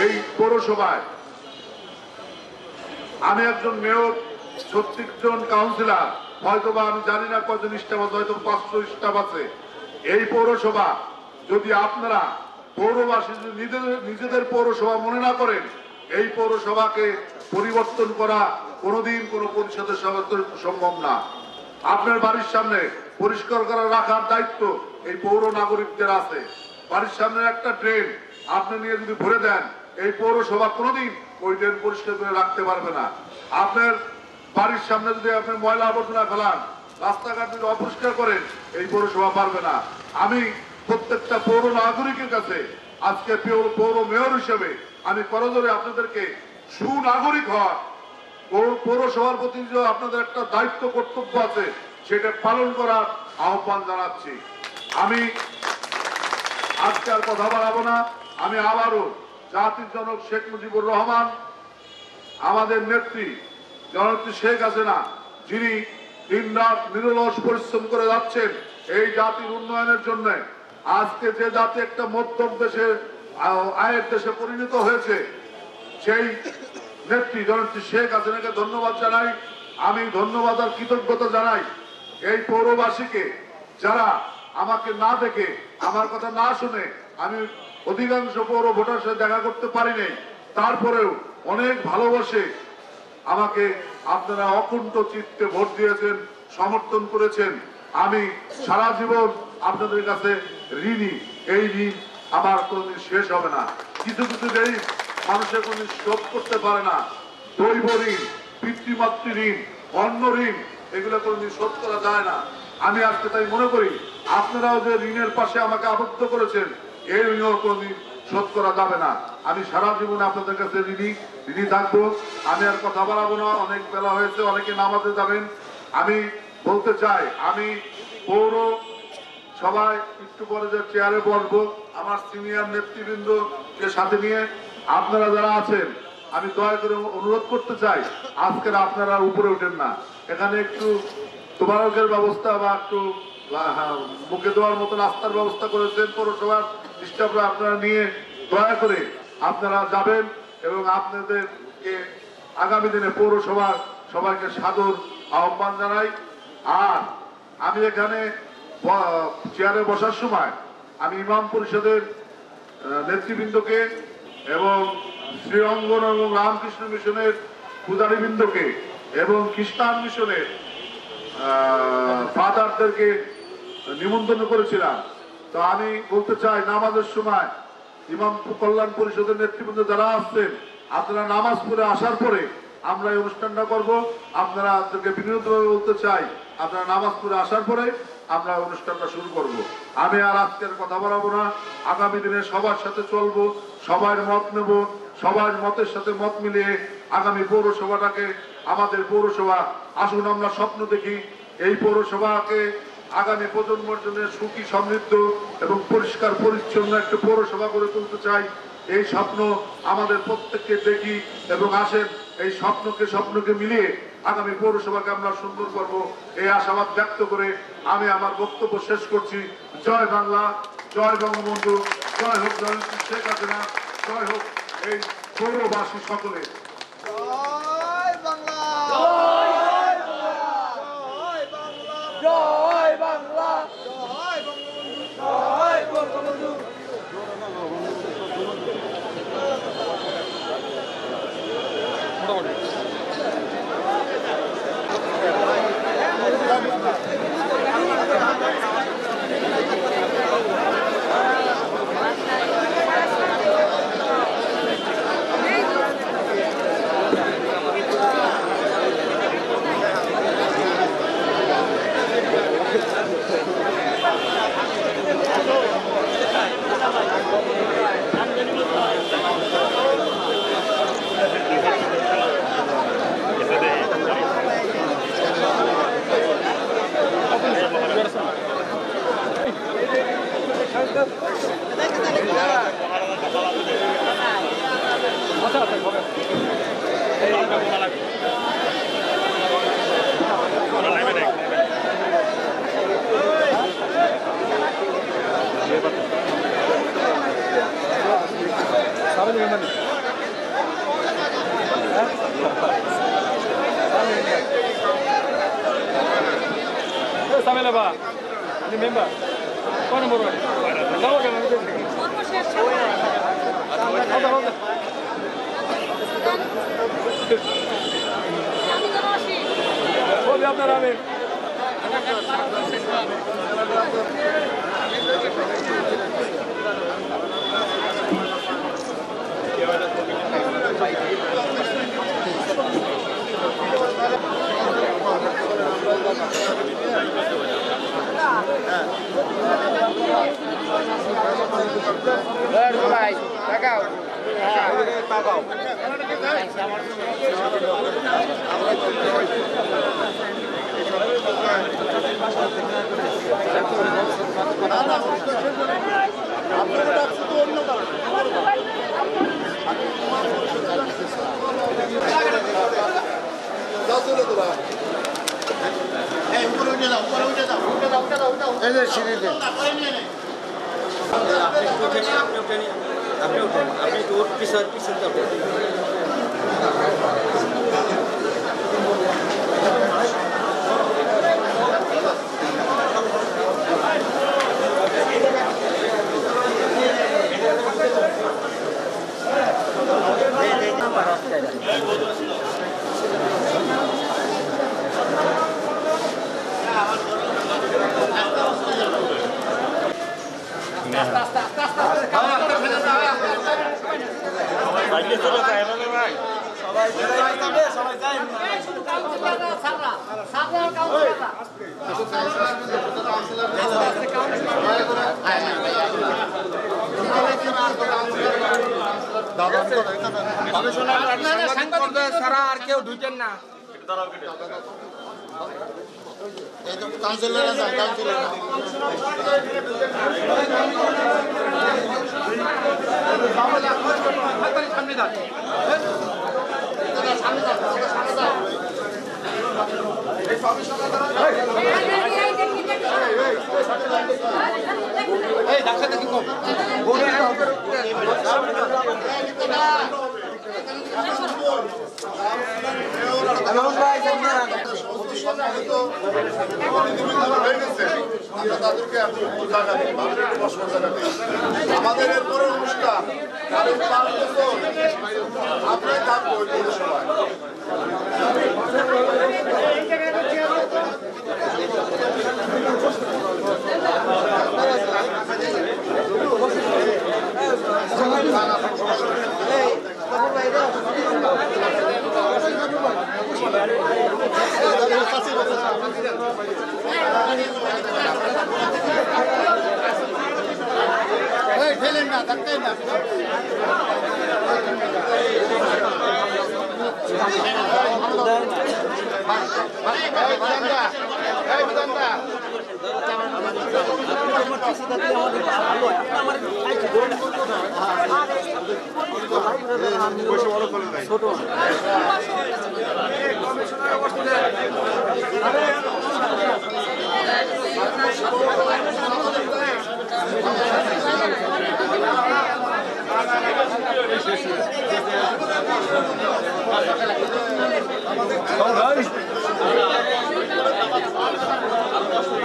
এই পৌরসভায়। আমি একজন মেয়র, 36 জন কাউন্সিলর, হয়তোবা আমি জানি না কজন স্টাফ আছে, হয়তো 500 স্টাফ আছে। এই পৌরসভা যদি আপনারা পৌরবাসী নিজেদের পৌরসভা মনে না করেন, এই পৌরসভাকে পরিবর্তন করা কোনোদিন কোনো পরিষদের সভাপতি সম্ভব না। আপনার বাড়ির সামনে পরিষ্কার করে রাখার দায়িত্ব এই পৌর নাগরিকদের আছে। বাড়ির সামনে একটা ড্রেন আপনি নিয়ে যদি ভরে দেন, এই পৌরসভা কোনোদিন ওই ড্রেন পরিষ্কার করে রাখতে পারবে না। আপনার বাড়ির সামনে যদি আপনি ময়লা আবর্জনা ফেলান, রাস্তাঘাট যদি অপরিষ্কার করেন, এই পৌরসভা পারবে না। আমি প্রত্যেকটা পৌর নাগরিকের কাছে আজকে পৌর মেয়র হিসেবে আমি করজোরে আপনাদেরকে সুনাগরিক হওয়ার, পৌরসভার প্রতি যে আপনাদের একটা দায়িত্ব কর্তব্য আছে, সেটা পালন করার আহ্বান জানাচ্ছি। আমি আজকে আর কথা বাড়াবো না। আমি আবারও জাতির জনক শেখ মুজিবুর রহমান, আমাদের নেত্রী জননেত্রী শেখ হাসিনা, যিনি দিনরাত নিরলস পরিশ্রম করে যাচ্ছেন এই জাতির উন্নয়নের জন্য, আজকে যে জাতি একটা মধ্যম দেশে, আয়ের দেশে পরিণত হয়েছে, সেই নেত্রী জননেত্রী শেখ হাসিনাকে ধন্যবাদ জানাই। আমি ধন্যবাদ আর কৃতজ্ঞতা জানাই এই পৌরবাসীকে, যারা আমাকে না দেখে, আমার কথা না শুনে, আমি অধিকাংশ পৌর ভোটার সাথে দেখা করতে পারি নাই, তারপরেও অনেক ভালোবাসে আমাকে আপনারা অকুণ্ঠ চিত্তে ভোট দিয়েছেন, সমর্থন করেছেন। আমি সারা জীবন আপনাদের কাছে ঋণী। এই ঋণ আমার কোনোদিন শেষ হবে না। কিছু কিছু ঋণ মানুষের কোনোদিন শোধ করতে পারে না। দৈব ঋণ, পিতৃমাতৃ ঋণ, অন্য ঋণ, এগুলো কোনোদিন শোধ করা যায় না। আমি আজকে তাই মনে করি আপনারাও যে ঋণের পাশে আমাকে আবদ্ধ করেছেন, এই ঋণও কোনোদিন শোধ করা যাবে না। আমি সারা জীবনে আপনাদের কাছে ঋণী থাকবো। আমি আর কথা বাড়াবো না, অনেক বেলা হয়েছে, অনেকে নামাজে যাবেন। আমি বলতে চাই, আমি পৌর সবাই একটু পরে যে চেয়ারে বসবো, আমার সিনিয়র নেতৃবৃন্দকে সাথে নিয়ে আপনারা যারা আছেন, আমি দয়া করে অনুরোধ করতে চাই, আজকের আপনারা উপরে উঠেন না, এখানে একটু তোবারকের ব্যবস্থা বা একটু মুখে দেওয়ার মতো নাস্তার ব্যবস্থা করেছেন পৌরসভার স্টাফরা, আপনারা নিয়ে দয়া করে আপনারা যাবেন এবং আপনাদেরকে আগামী দিনে পৌরসভার সবাইকে সাদর আহ্বান জানাই। আর আমি এখানে চেয়ারে বসার সময় আমি ইমাম পরিষদের নেতৃবৃন্দকে এবং শ্রীঅঙ্গন এবং রামকৃষ্ণ মিশনের পূজারীবৃন্দকে এবং খ্রিস্টান মিশনের ফাদারদেরকে নিমন্ত্রণ করেছিলাম। তো আমি বলতে চাই, নামাজের সময় ইমাম কল্যাণ পরিষদের নেতৃবৃন্দ যারা আসছেন, আপনারা নামাজ পড়ে আসার পরে আমরা এই অনুষ্ঠানটা করব। আপনারা বিনীতভাবে বলতে চাই, আপনারা নামাজ পড়ে আসার পরে আমরা অনুষ্ঠানটা শুরু করব। আমি আর আজকের কথা বলাবো না। আগামী দিনে সবার সাথে চলবো, সবার মত নেব, সবার মতের সাথে মত মিলিয়ে আগামী পৌরসভাটাকে, আমাদের পৌরসভা, আসুন আমরা স্বপ্ন দেখি এই পৌরসভাকে আগামী প্রজন্মের জন্য সুখী, সমৃদ্ধ এবং পরিষ্কার পরিচ্ছন্ন একটা পৌরসভা গড়ে তুলতে চাই। এই স্বপ্ন আমাদের প্রত্যেককে দেখি এবং আসেন এই স্বপ্নকে মিলিয়ে আগামী পৌরসভাকে আমরা সুন্দর করব, এই আশাবাদ ব্যক্ত করে আমি আমার বক্তব্য শেষ করছি। জয় বাংলা, জয় বঙ্গবন্ধু, জয় হোক জয়ন্তী শেখ হাসিনা, জয় হোক এই পৌরবাসী সকলে। জয় বাংলা, জয় বাংলা, জয় বঙ্গবন্ধু, জয় বঙ্গবন্ধু। ছাড়া আর কেউ ঢুকেন না। কাউন্সিলর আছে, কাউন্সিলর আমাদের এরপরে অনুষ্ঠান আপনার থাকবো সবাই। ঠেলেন না, ধাক্কাই না।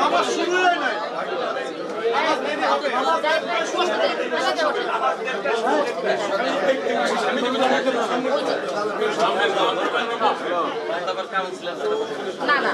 আমার শুরু হয় নাই। না না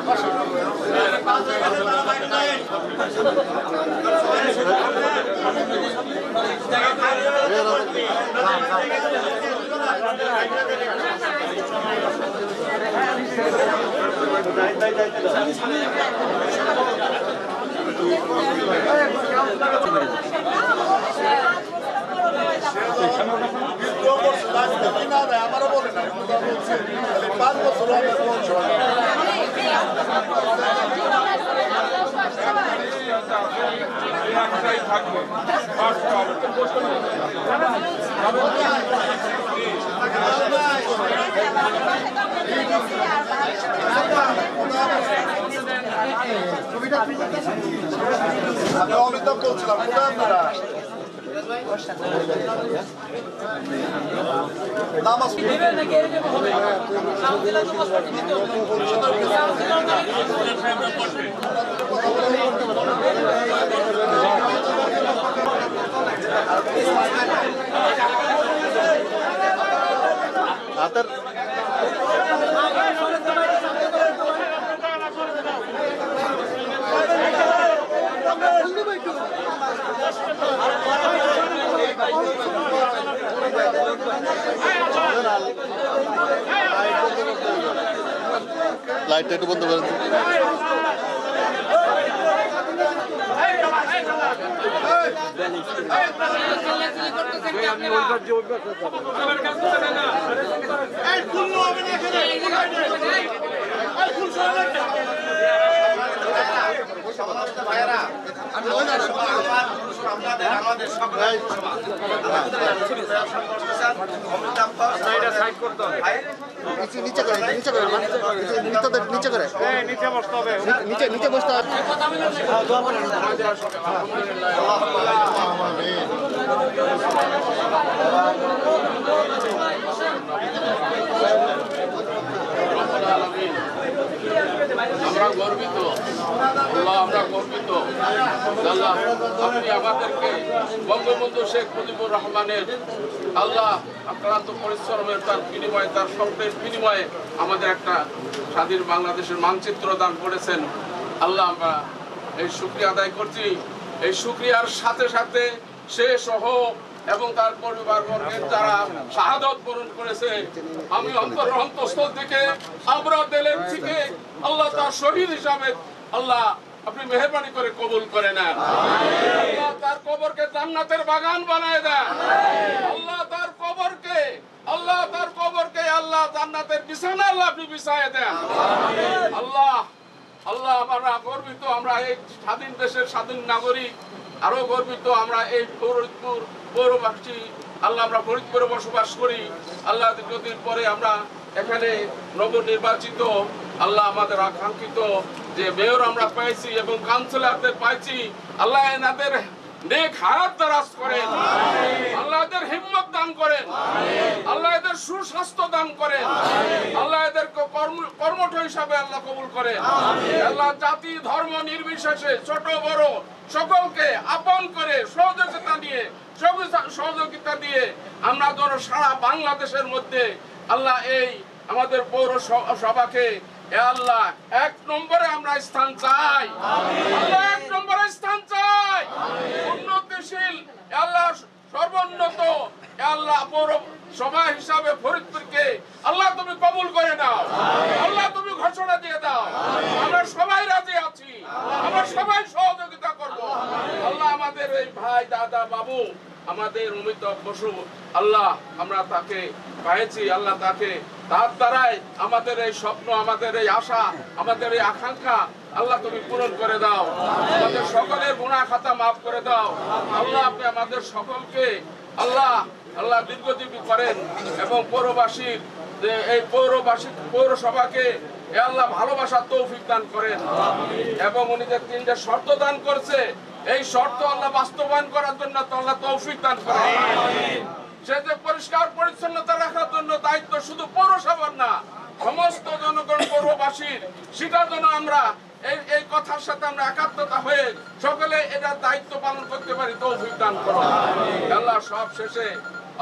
আমারও বলে না 5 বছর আমি অমিতাভ বলছিলাম আপনারা নামাজ হাতের লাইটটা একটু বন্ধ করেন। নিচে করে নিচে করে নিচে করে নিচে বসতে হবে নিচে বসতে হবে। আমরা গর্বিত আল্লাহ, আমরা গর্বিত আল্লাহ, আপনি আমাদেরকে বঙ্গবন্ধু শেখ মুজিবুর রহমানের আল্লাহ অক্লান্ত পরিশ্রমের তার বিনিময়ে, তার স্বপ্নের বিনিময়ে আমাদের একটা স্বাধীন বাংলাদেশের মানচিত্র দান করেছেন। আল্লাহ, আমরা এই শুকরিয়া আদায় করছি। এই শুকরিয়ার সাথে সাথে সে সহ এবং তার পরিবারবর্গের যারা শাহাদত বরণ করেছে, আমি অন্তঃস্থল থেকে আমরা দিলের থেকে আল্লাহ তার শহীদ হিসাবে আল্লাহ আপনি মেহেরবানি করে কবুল করে নেন। আল্লাহ তার কবরকে জান্নাতের বাগান বানায় দেন। আল্লাহ তার কবরকে আল্লাহ জান্নাতের বিছানা আল্লাহ আপনি বিছায় দেন। আল্লাহ আমরা গর্বিত, আমরা এই স্বাধীন দেশের স্বাধীন নাগরিক, আরো গর্বিত আমরা এই ফরিদপুর পৌরবাসী। আল্লাহ আমরা ফরিদপুরে বসবাস করি। আল্লাহ দীর্ঘদিন পরে আমরা এখানে নবনির্বাচিত আল্লাহ আমাদের আকাঙ্ক্ষিত যে মেয়র আমরা পাইছি এবং কাউন্সিলরদের পাইছি, আল্লাহ এনাদের নেক হায়াত দারাজ করেন, আল্লাহ এদের হিম্মত দান করেন, আল্লাহ এদের সুস্বাস্থ্য দান করেন, আল্লাহ এদেরকে কর্মঠ হিসাবে আল্লাহ কবুল করেন। আল্লাহ জাতি ধর্ম নির্বিশেষে ছোট বড় সকলকে আপন করে সহযোগিতা দিয়ে আমরা যেন সারা বাংলাদেশের মধ্যে আল্লাহ এই আমাদের পৌরসভাকে আল্লাহ 1 নম্বরে আমরা স্থান চাই, আল্লাহ 1 নম্বরে স্থান চাই, উন্নতিশীল আল্লাহ সর্বোন্নত আল্লাহ পৌরসভা হিসাবে ফরিদপুরকে আল্লাহ তুমি কবুল করে নাও, আল্লাহ তুমি ঘোষণা দিয়ে দাও। আমরা সবাই রাজি আছি, আমরা সবাই সহযোগিতা করব। আল্লাহ আমাদের এই ভাই দাদা বাবু আমাদের অমিতাভ বসু, আল্লাহ আমরা তাকে পাইছি, আল্লাহ তার দ্বারাই আমাদের এই স্বপ্ন, আমাদের এই আশা, আমাদের এই আকাঙ্ক্ষা আল্লাহ তুমি পূরণ করে দাও। আমাদের সকলের গুনাহ খাতা মাফ করে দাও। আল্লাহ আপনি আমাদের সকলকে আল্লাহ দীর্ঘজীবী করেন এবং পৌরবাসীর এই পৌরসভাকে আল্লাহ ভালোবাসার তৌফিক দান করেন এবং উনি যে 3টে শর্ত দান করছে এই শর্ত আল্লাহ বাস্তবায়ন করার জন্য আল্লাহ তৌফিক দান করেন। সে যে পরিষ্কার পরিচ্ছন্নতা রাখার জন্য দায়িত্ব শুধু পৌরসভার না, সমস্ত জনগণ পৌরবাসীর, সেটার জন্য আমরা এই কথার সাথে আমরা একাত্মতা হয়ে সকলে এটা দায়িত্ব পালন করতে পারি, তৌফিক দান করো আল্লাহ। সব শেষে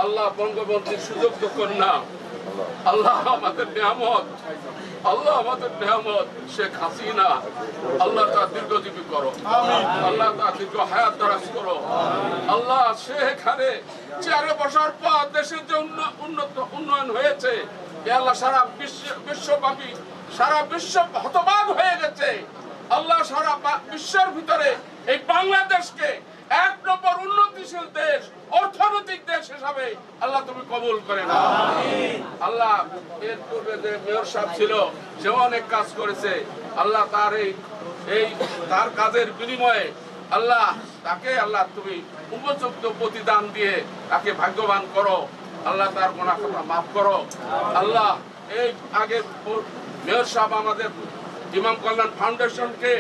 আল্লাহ বঙ্গবন্ধুর সুযোগ্য কন্যা আল্লাহ আমাদের নেয়ামত শেখ হাসিনা, আল্লাহ তার দীর্ঘজীবী করো, আল্লাহ তার দীর্ঘ হায়াত দারাজ করো। আল্লাহ সেখানে চেয়ারে বসার পর দেশের যে উন্নয়ন হয়েছে, আল্লাহ সারা বিশ্বব্যাপী সারা বিশ্ব হতবাক হয়ে গেছে। আল্লাহ সারা বিশ্বের ভিতরে এই বাংলাদেশকে 1 নম্বর উন্নতিশীল দেশ, অর্থনৈতিক দেশ হিসাবে আল্লাহ তুমি কবুল করে নাও। আল্লাহ এর পূর্বে যে মেয়র সাহেব ছিল সে অনেক কাজ করেছে, আল্লাহ তার কাজের বিনিময়ে আল্লাহ তাকে আল্লাহ তুমি উপযুক্ত প্রতিদান দিয়ে তাকে ভাগ্যবান করো, আল্লাহ তার গুনাহ খাতা মাফ করো। আল্লাহ এই আগে মেয়র সাহেব আমাদের ইমাম কল্যাণ ফাউন্ডেশনকে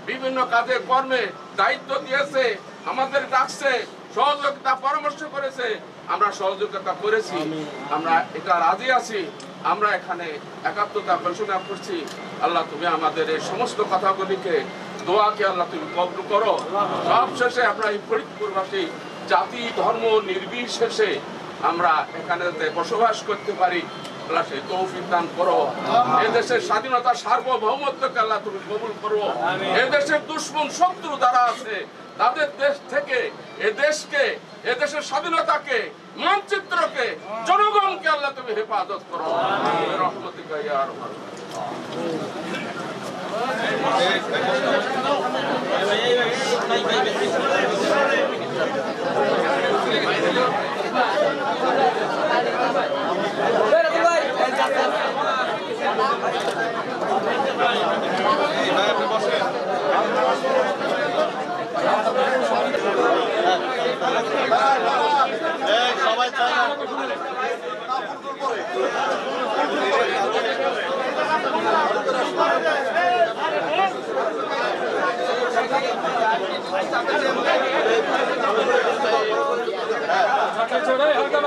বিভিন্ন কাজে কর্মে দায়িত্ব দিয়েছে, আমাদের ডাকছে, সহযোগিতা পরামর্শ করেছে, আমরা সহযোগিতা করেছি, আমরা এটা রাজি আছি। আমরা এখানে একাত্মতা ঘোষণা করছি। আল্লাহ তুমি আমাদের এই সমস্ত কথাগুলিকে দোয়াকে আল্লাহ তুমি কবুল করো। সব শেষে আমরা এই ফরিদপুরবাসী জাতি ধর্ম নির্বিশেষে আমরা এখানে বসবাস করতে পারি, আল্লাহ সেই তৌফিক দান করো। এদেশের স্বাধীনতা সার্বভৌমত্বকে আল্লাহ তুমি কবুল করো। এদেশের দুশ্মন শত্রু যারা আছে তাদের দেশ থেকে এদেশের স্বাধীনতাকে, মানচিত্রকে, জনগণকে আল্লাহ তুমি হেফাজত করো। রহমতিকা ইয়া আরহাম। সবাই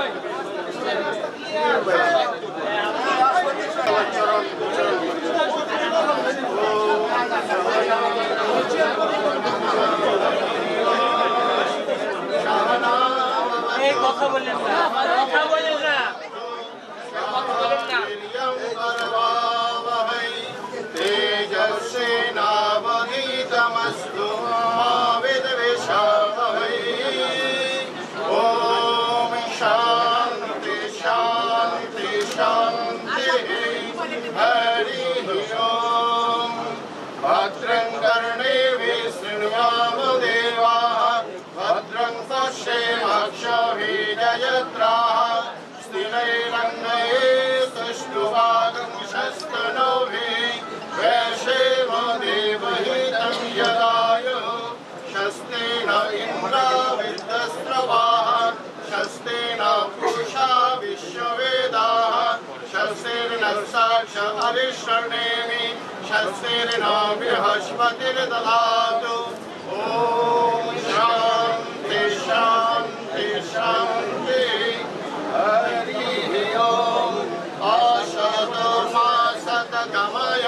কথা বললেন না, কথা বললেন না, কথা বললেন না। Oh भद्रं कर्णेभिः शृणुयाम देवाः भद्रं पश्येमाक्षभिर्यजत्राः स्थिरैरङ्गैः सुष्ठुवागुंशस्तनूभिः वैशेम देवहितं यदायुः शस्तेन इन्द्राविद्यस्रवाः शस्तेन पूषा विश्ववेदाः शस्तेन साक्षारिष्णेमि शस्तेन बृहस्पतिर्दधातु ॐ शान्ति शान्ति शान्ति हरिः ॐ असतो मा सतगमय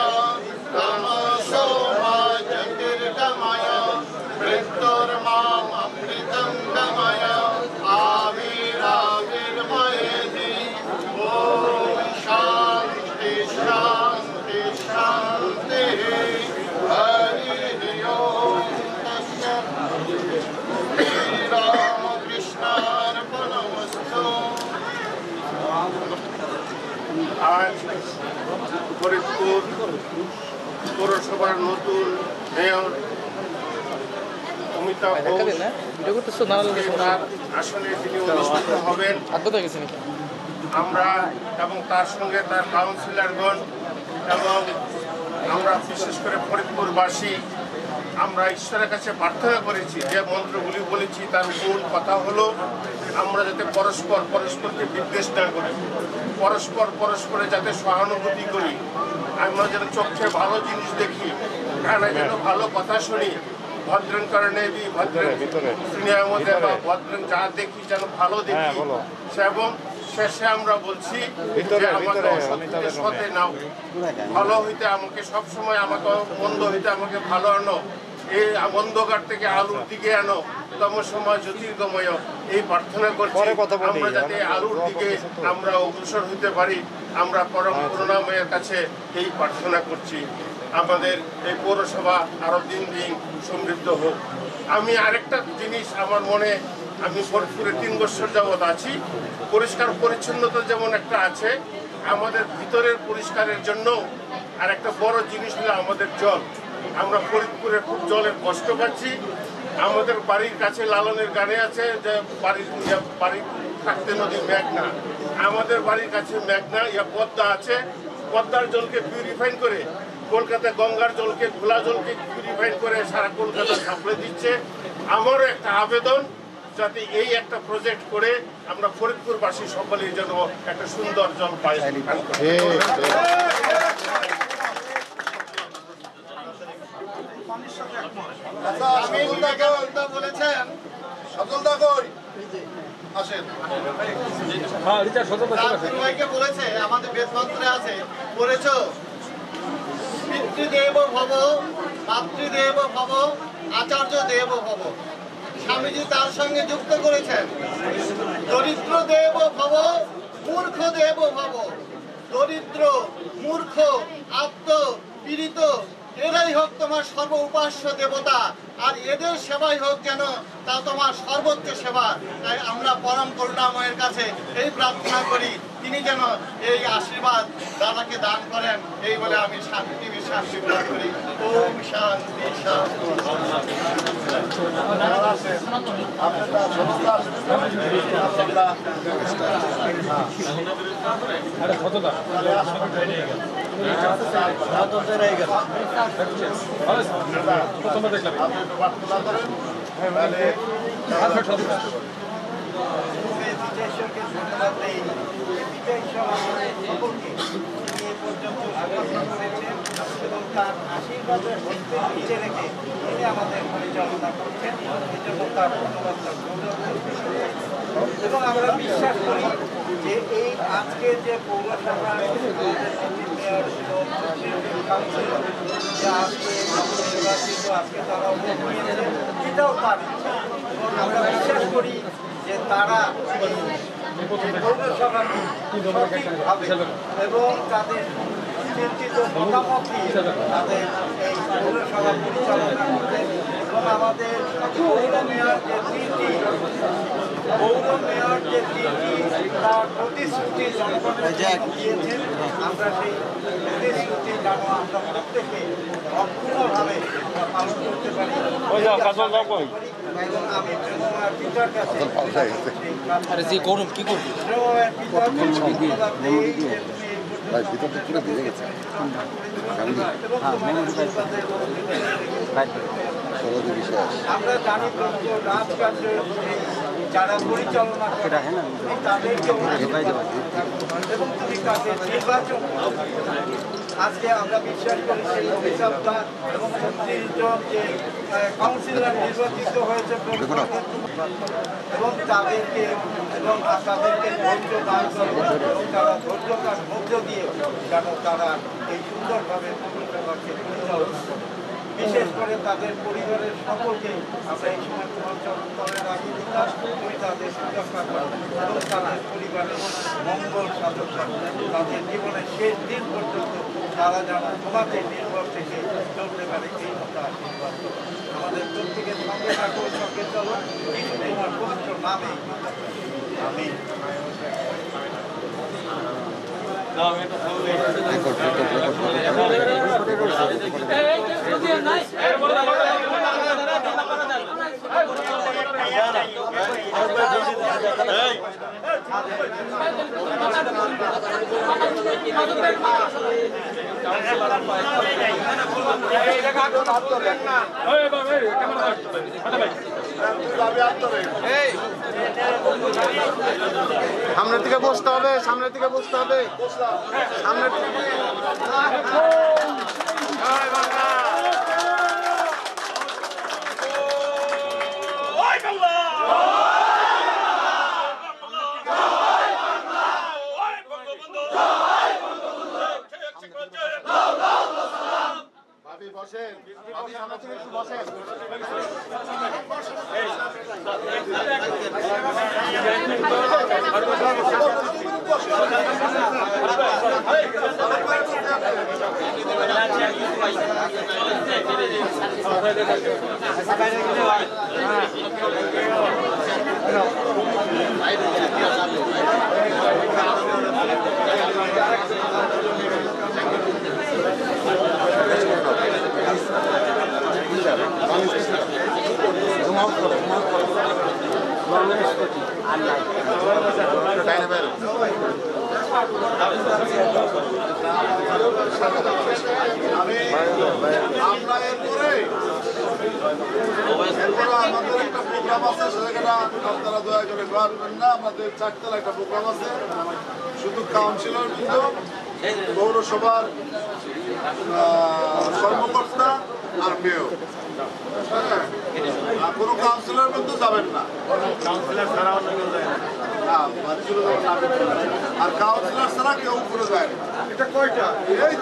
तमसो मा ज्योतिर्गमय मृत्युर्माम् अमृतं गमय आविराविर्मयेति ॐ शान्ति शान्ति शान्तिः हरिः ॐ श्रीरामकृष्णार्पणमस्तु। আজ ফরিদপুর পৌরসভার নতুন মেয়র অমিতাভ ঘোষ তার আসনে তিনি অনুষ্ঠিত হবেন। আমরা এবং তার সঙ্গে তার কাউন্সিলরগণ এবং আমরা বিশেষ করে ফরিদপুরবাসী আমরা ঈশ্বরের কাছে প্রার্থনা করেছি, যে মন্ত্রগুলি বলেছি তার মূল কথা হলো আমরা যাতে পরস্পরকে বিদ্বেষ না করি, পরস্পরে যাতে সহানুভূতি করি, আমরা যেন চোখে ভালো জিনিস দেখি, কানে যেন ভালো কথা শুনি, ভদ্রং কর্ণেভি ভদ্রং শৃণুয়াম ভদ্রং যা দেখি যেন ভালো দেখি। এবং শেষে আমরা বলছি যে আমাকে অসত্যের সাথে নাও, ভালো হইতে আমাকে সবসময় আমাকে মন্দ হইতে আমাকে ভালো আনো, এই অন্ধকার থেকে আলোর দিকে আনো, তম সময় জ্যোতির্গময়। এই প্রার্থনা করছি আমরা যাতে আলোর দিকে আমরা অগ্রসর হইতে পারি, আমরা পরম করুণাময়ের কাছে এই প্রার্থনা করছি। আমাদের এই পৌরসভা আরো দিন দিন সমৃদ্ধ হোক। আমি আরেকটা জিনিস আমার মনে, আমি ফরিদপুরে 3 বছর যাবৎ আছি, পরিষ্কার পরিচ্ছন্নতা যেমন একটা আছে, আমাদের ভিতরের পরিষ্কারের জন্য আর একটা বড় জিনিস হলো আমাদের জল। আমরা ফরিদপুরে খুব জলের কষ্ট পাচ্ছি। আমাদের বাড়ির কাছে লালনের গানে আছে যে বাড়ি থাকতে নদী মেঘনা, আমাদের বাড়ির কাছে মেঘনা ইয়া পদ্মা আছে, পদ্মার জলকে পিউরিফাইন করে কলকাতা গঙ্গার জলকে খোলা জলকে পিউরিফাইন করে সারা কলকাতা সাপ্লাই দিচ্ছে। আমারও একটা আবেদন যাতে এই একটা প্রজেক্ট করে আমরা ফরিদপুরবাসী সকলের জন্য একটা সুন্দর জল পাই। বলেছেন বলেছে আমাদের বেদমন্ত্রে আছে, বলেছ পিতৃদেব ভব মাতৃদেব ভব আচার্য দেব ভব। স্বামীজি তার সঙ্গে যুক্ত করেছেন দরিদ্র দেব ভব মূর্খ দেব ভব। দরিদ্র মূর্খ আত্ম পীড়িত এরাই হোক তোমার সর্ব উপাস্য দেবতা, আর এদের সেবাই হোক যেন তা তোমার সর্বোচ্চ সেবা। তাই আমরা পরম করুণাময়ের কাছে এই প্রার্থনা করি, তিনি যেন এই আশীর্বাদ দাদাকে দান করেন। এই বলে আমি শান্তি বিশ্বাস করি। ওম শান্তি শান্তি। আশীর্বাদের নিচে রেখে তিনি আমাদের পরিচালনা করছেন, এজন্য তার ধন্যবাদ। এবং আমরা বিশ্বাস করি যে এই আজকের যে পৌরসভা মেয়র ছিল, কাউন্সিলর যে আজকে নির্বাচিত, আজকে তারা নিয়েছেন, এটাও তার ইচ্ছা। এবং আমরা বিশ্বাস করি যে তারা পৌরসভাটি সঠিকভাবে এবং তাদের চিন্তিত মতামত দিয়ে তাদের এই পৌরসভা পরিচালনা করবেন। এবং আমাদের পৌর মেয়র যে তিনটি তারা প্রতিশ্রুতি জনগণের দিয়েছেন, আমরা সেই প্রতিশ্রুতি যেন আমরা প্রত্যেকে অক্ষুণ্ণভাবে পালন করতে পারি। এবং আমি প্রেমমার পিতার কাছে গরম কি করবি আমরা জানি রাজকার্য যারা পরিচালনা করে তাদেরকে এবং তুমি তাদের নির্বাচন আজকে আমরা বিশ্বাস করি সেই অভিশাপটা এবং 36 জন যে কাউন্সিলর নির্বাচিত হয়েছে এবং তাদেরকে ধৈর্য দান করবে এবং তারা ধৈর্যতার মধ্য দিয়ে যেন তারা এই সুন্দরভাবে পৌরসভাকে পরিচালনা করে। বিশেষ করে তাদের পরিবারের সকলকে আমরা এই সময় চরণতলের আগে দিতাম, তুমি তাদের সুরক্ষা করো এবং তাদের পরিবারের মঙ্গল সাধন করো। তাদের জীবনের শেষ দিন পর্যন্ত তারা যেন তোমাদের নির্ভর থেকে চলতে পারে এই মতো আশীর্বাদ করো। আমাদের প্রত্যেকের সঙ্গে থাকো, সঙ্গে চলো, কিন্তু তোমার পবিত্র নামে আমি সামনের দিকে বসতে হবে, সামনের দিকে বসতে হবে, সামনের বসেন, সামনে থেকে একটু বসেন। আমরা এরপরে আমাদের একটা প্রোগ্রাম আছে, সেটা আপনারা দয়া করে করবেন না। আমাদের 4 তলা একটা প্রোগ্রাম আছে, শুধু কাউন্সিলর কিন্তু পৌরসভার কর্মকর্তা আর মেয়র, কোনো কাউন্সিলর কিন্তু যাবেন না, আর কাউন্সিলর ছাড়া কেউ উপরে যায় না। এটা কয়টা? এই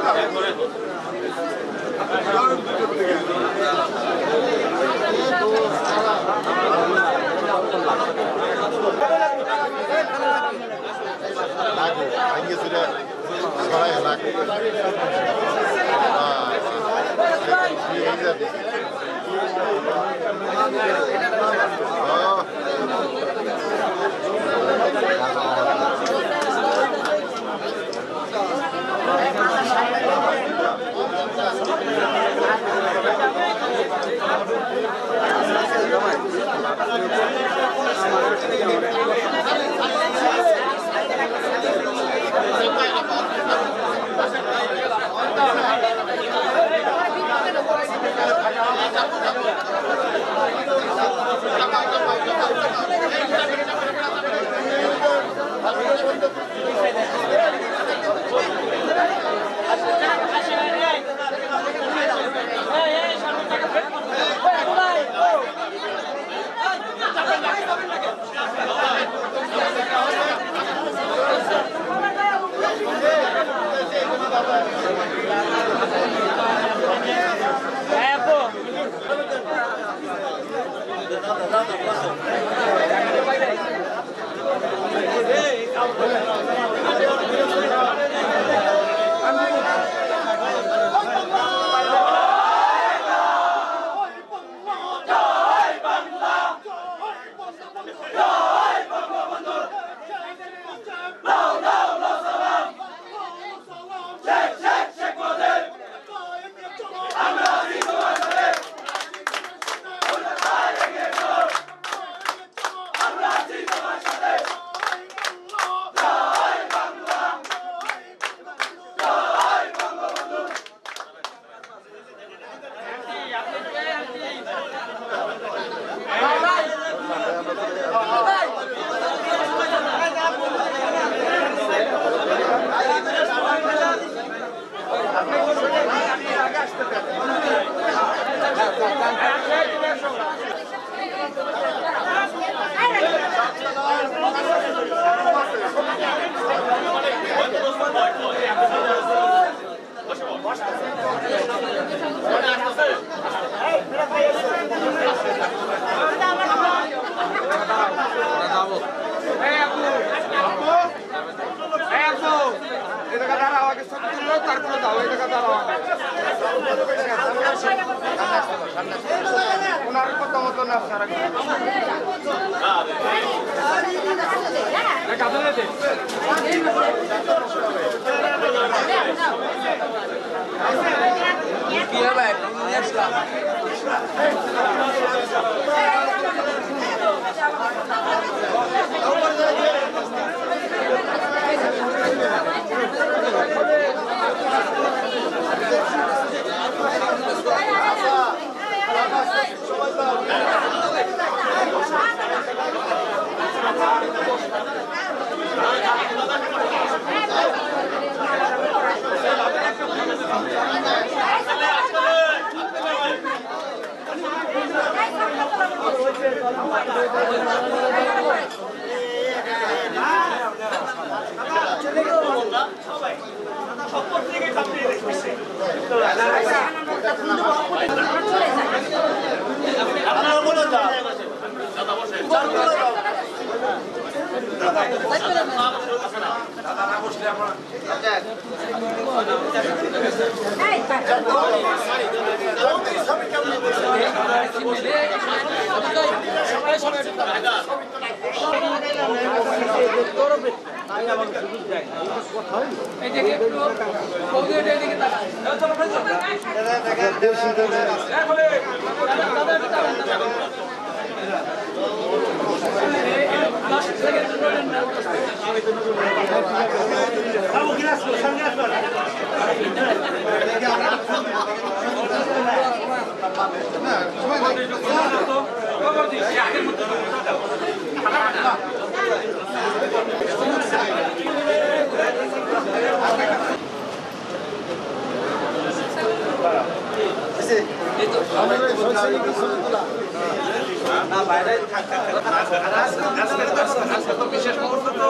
বিশেষ মুহূর্ত তো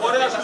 পরে আসা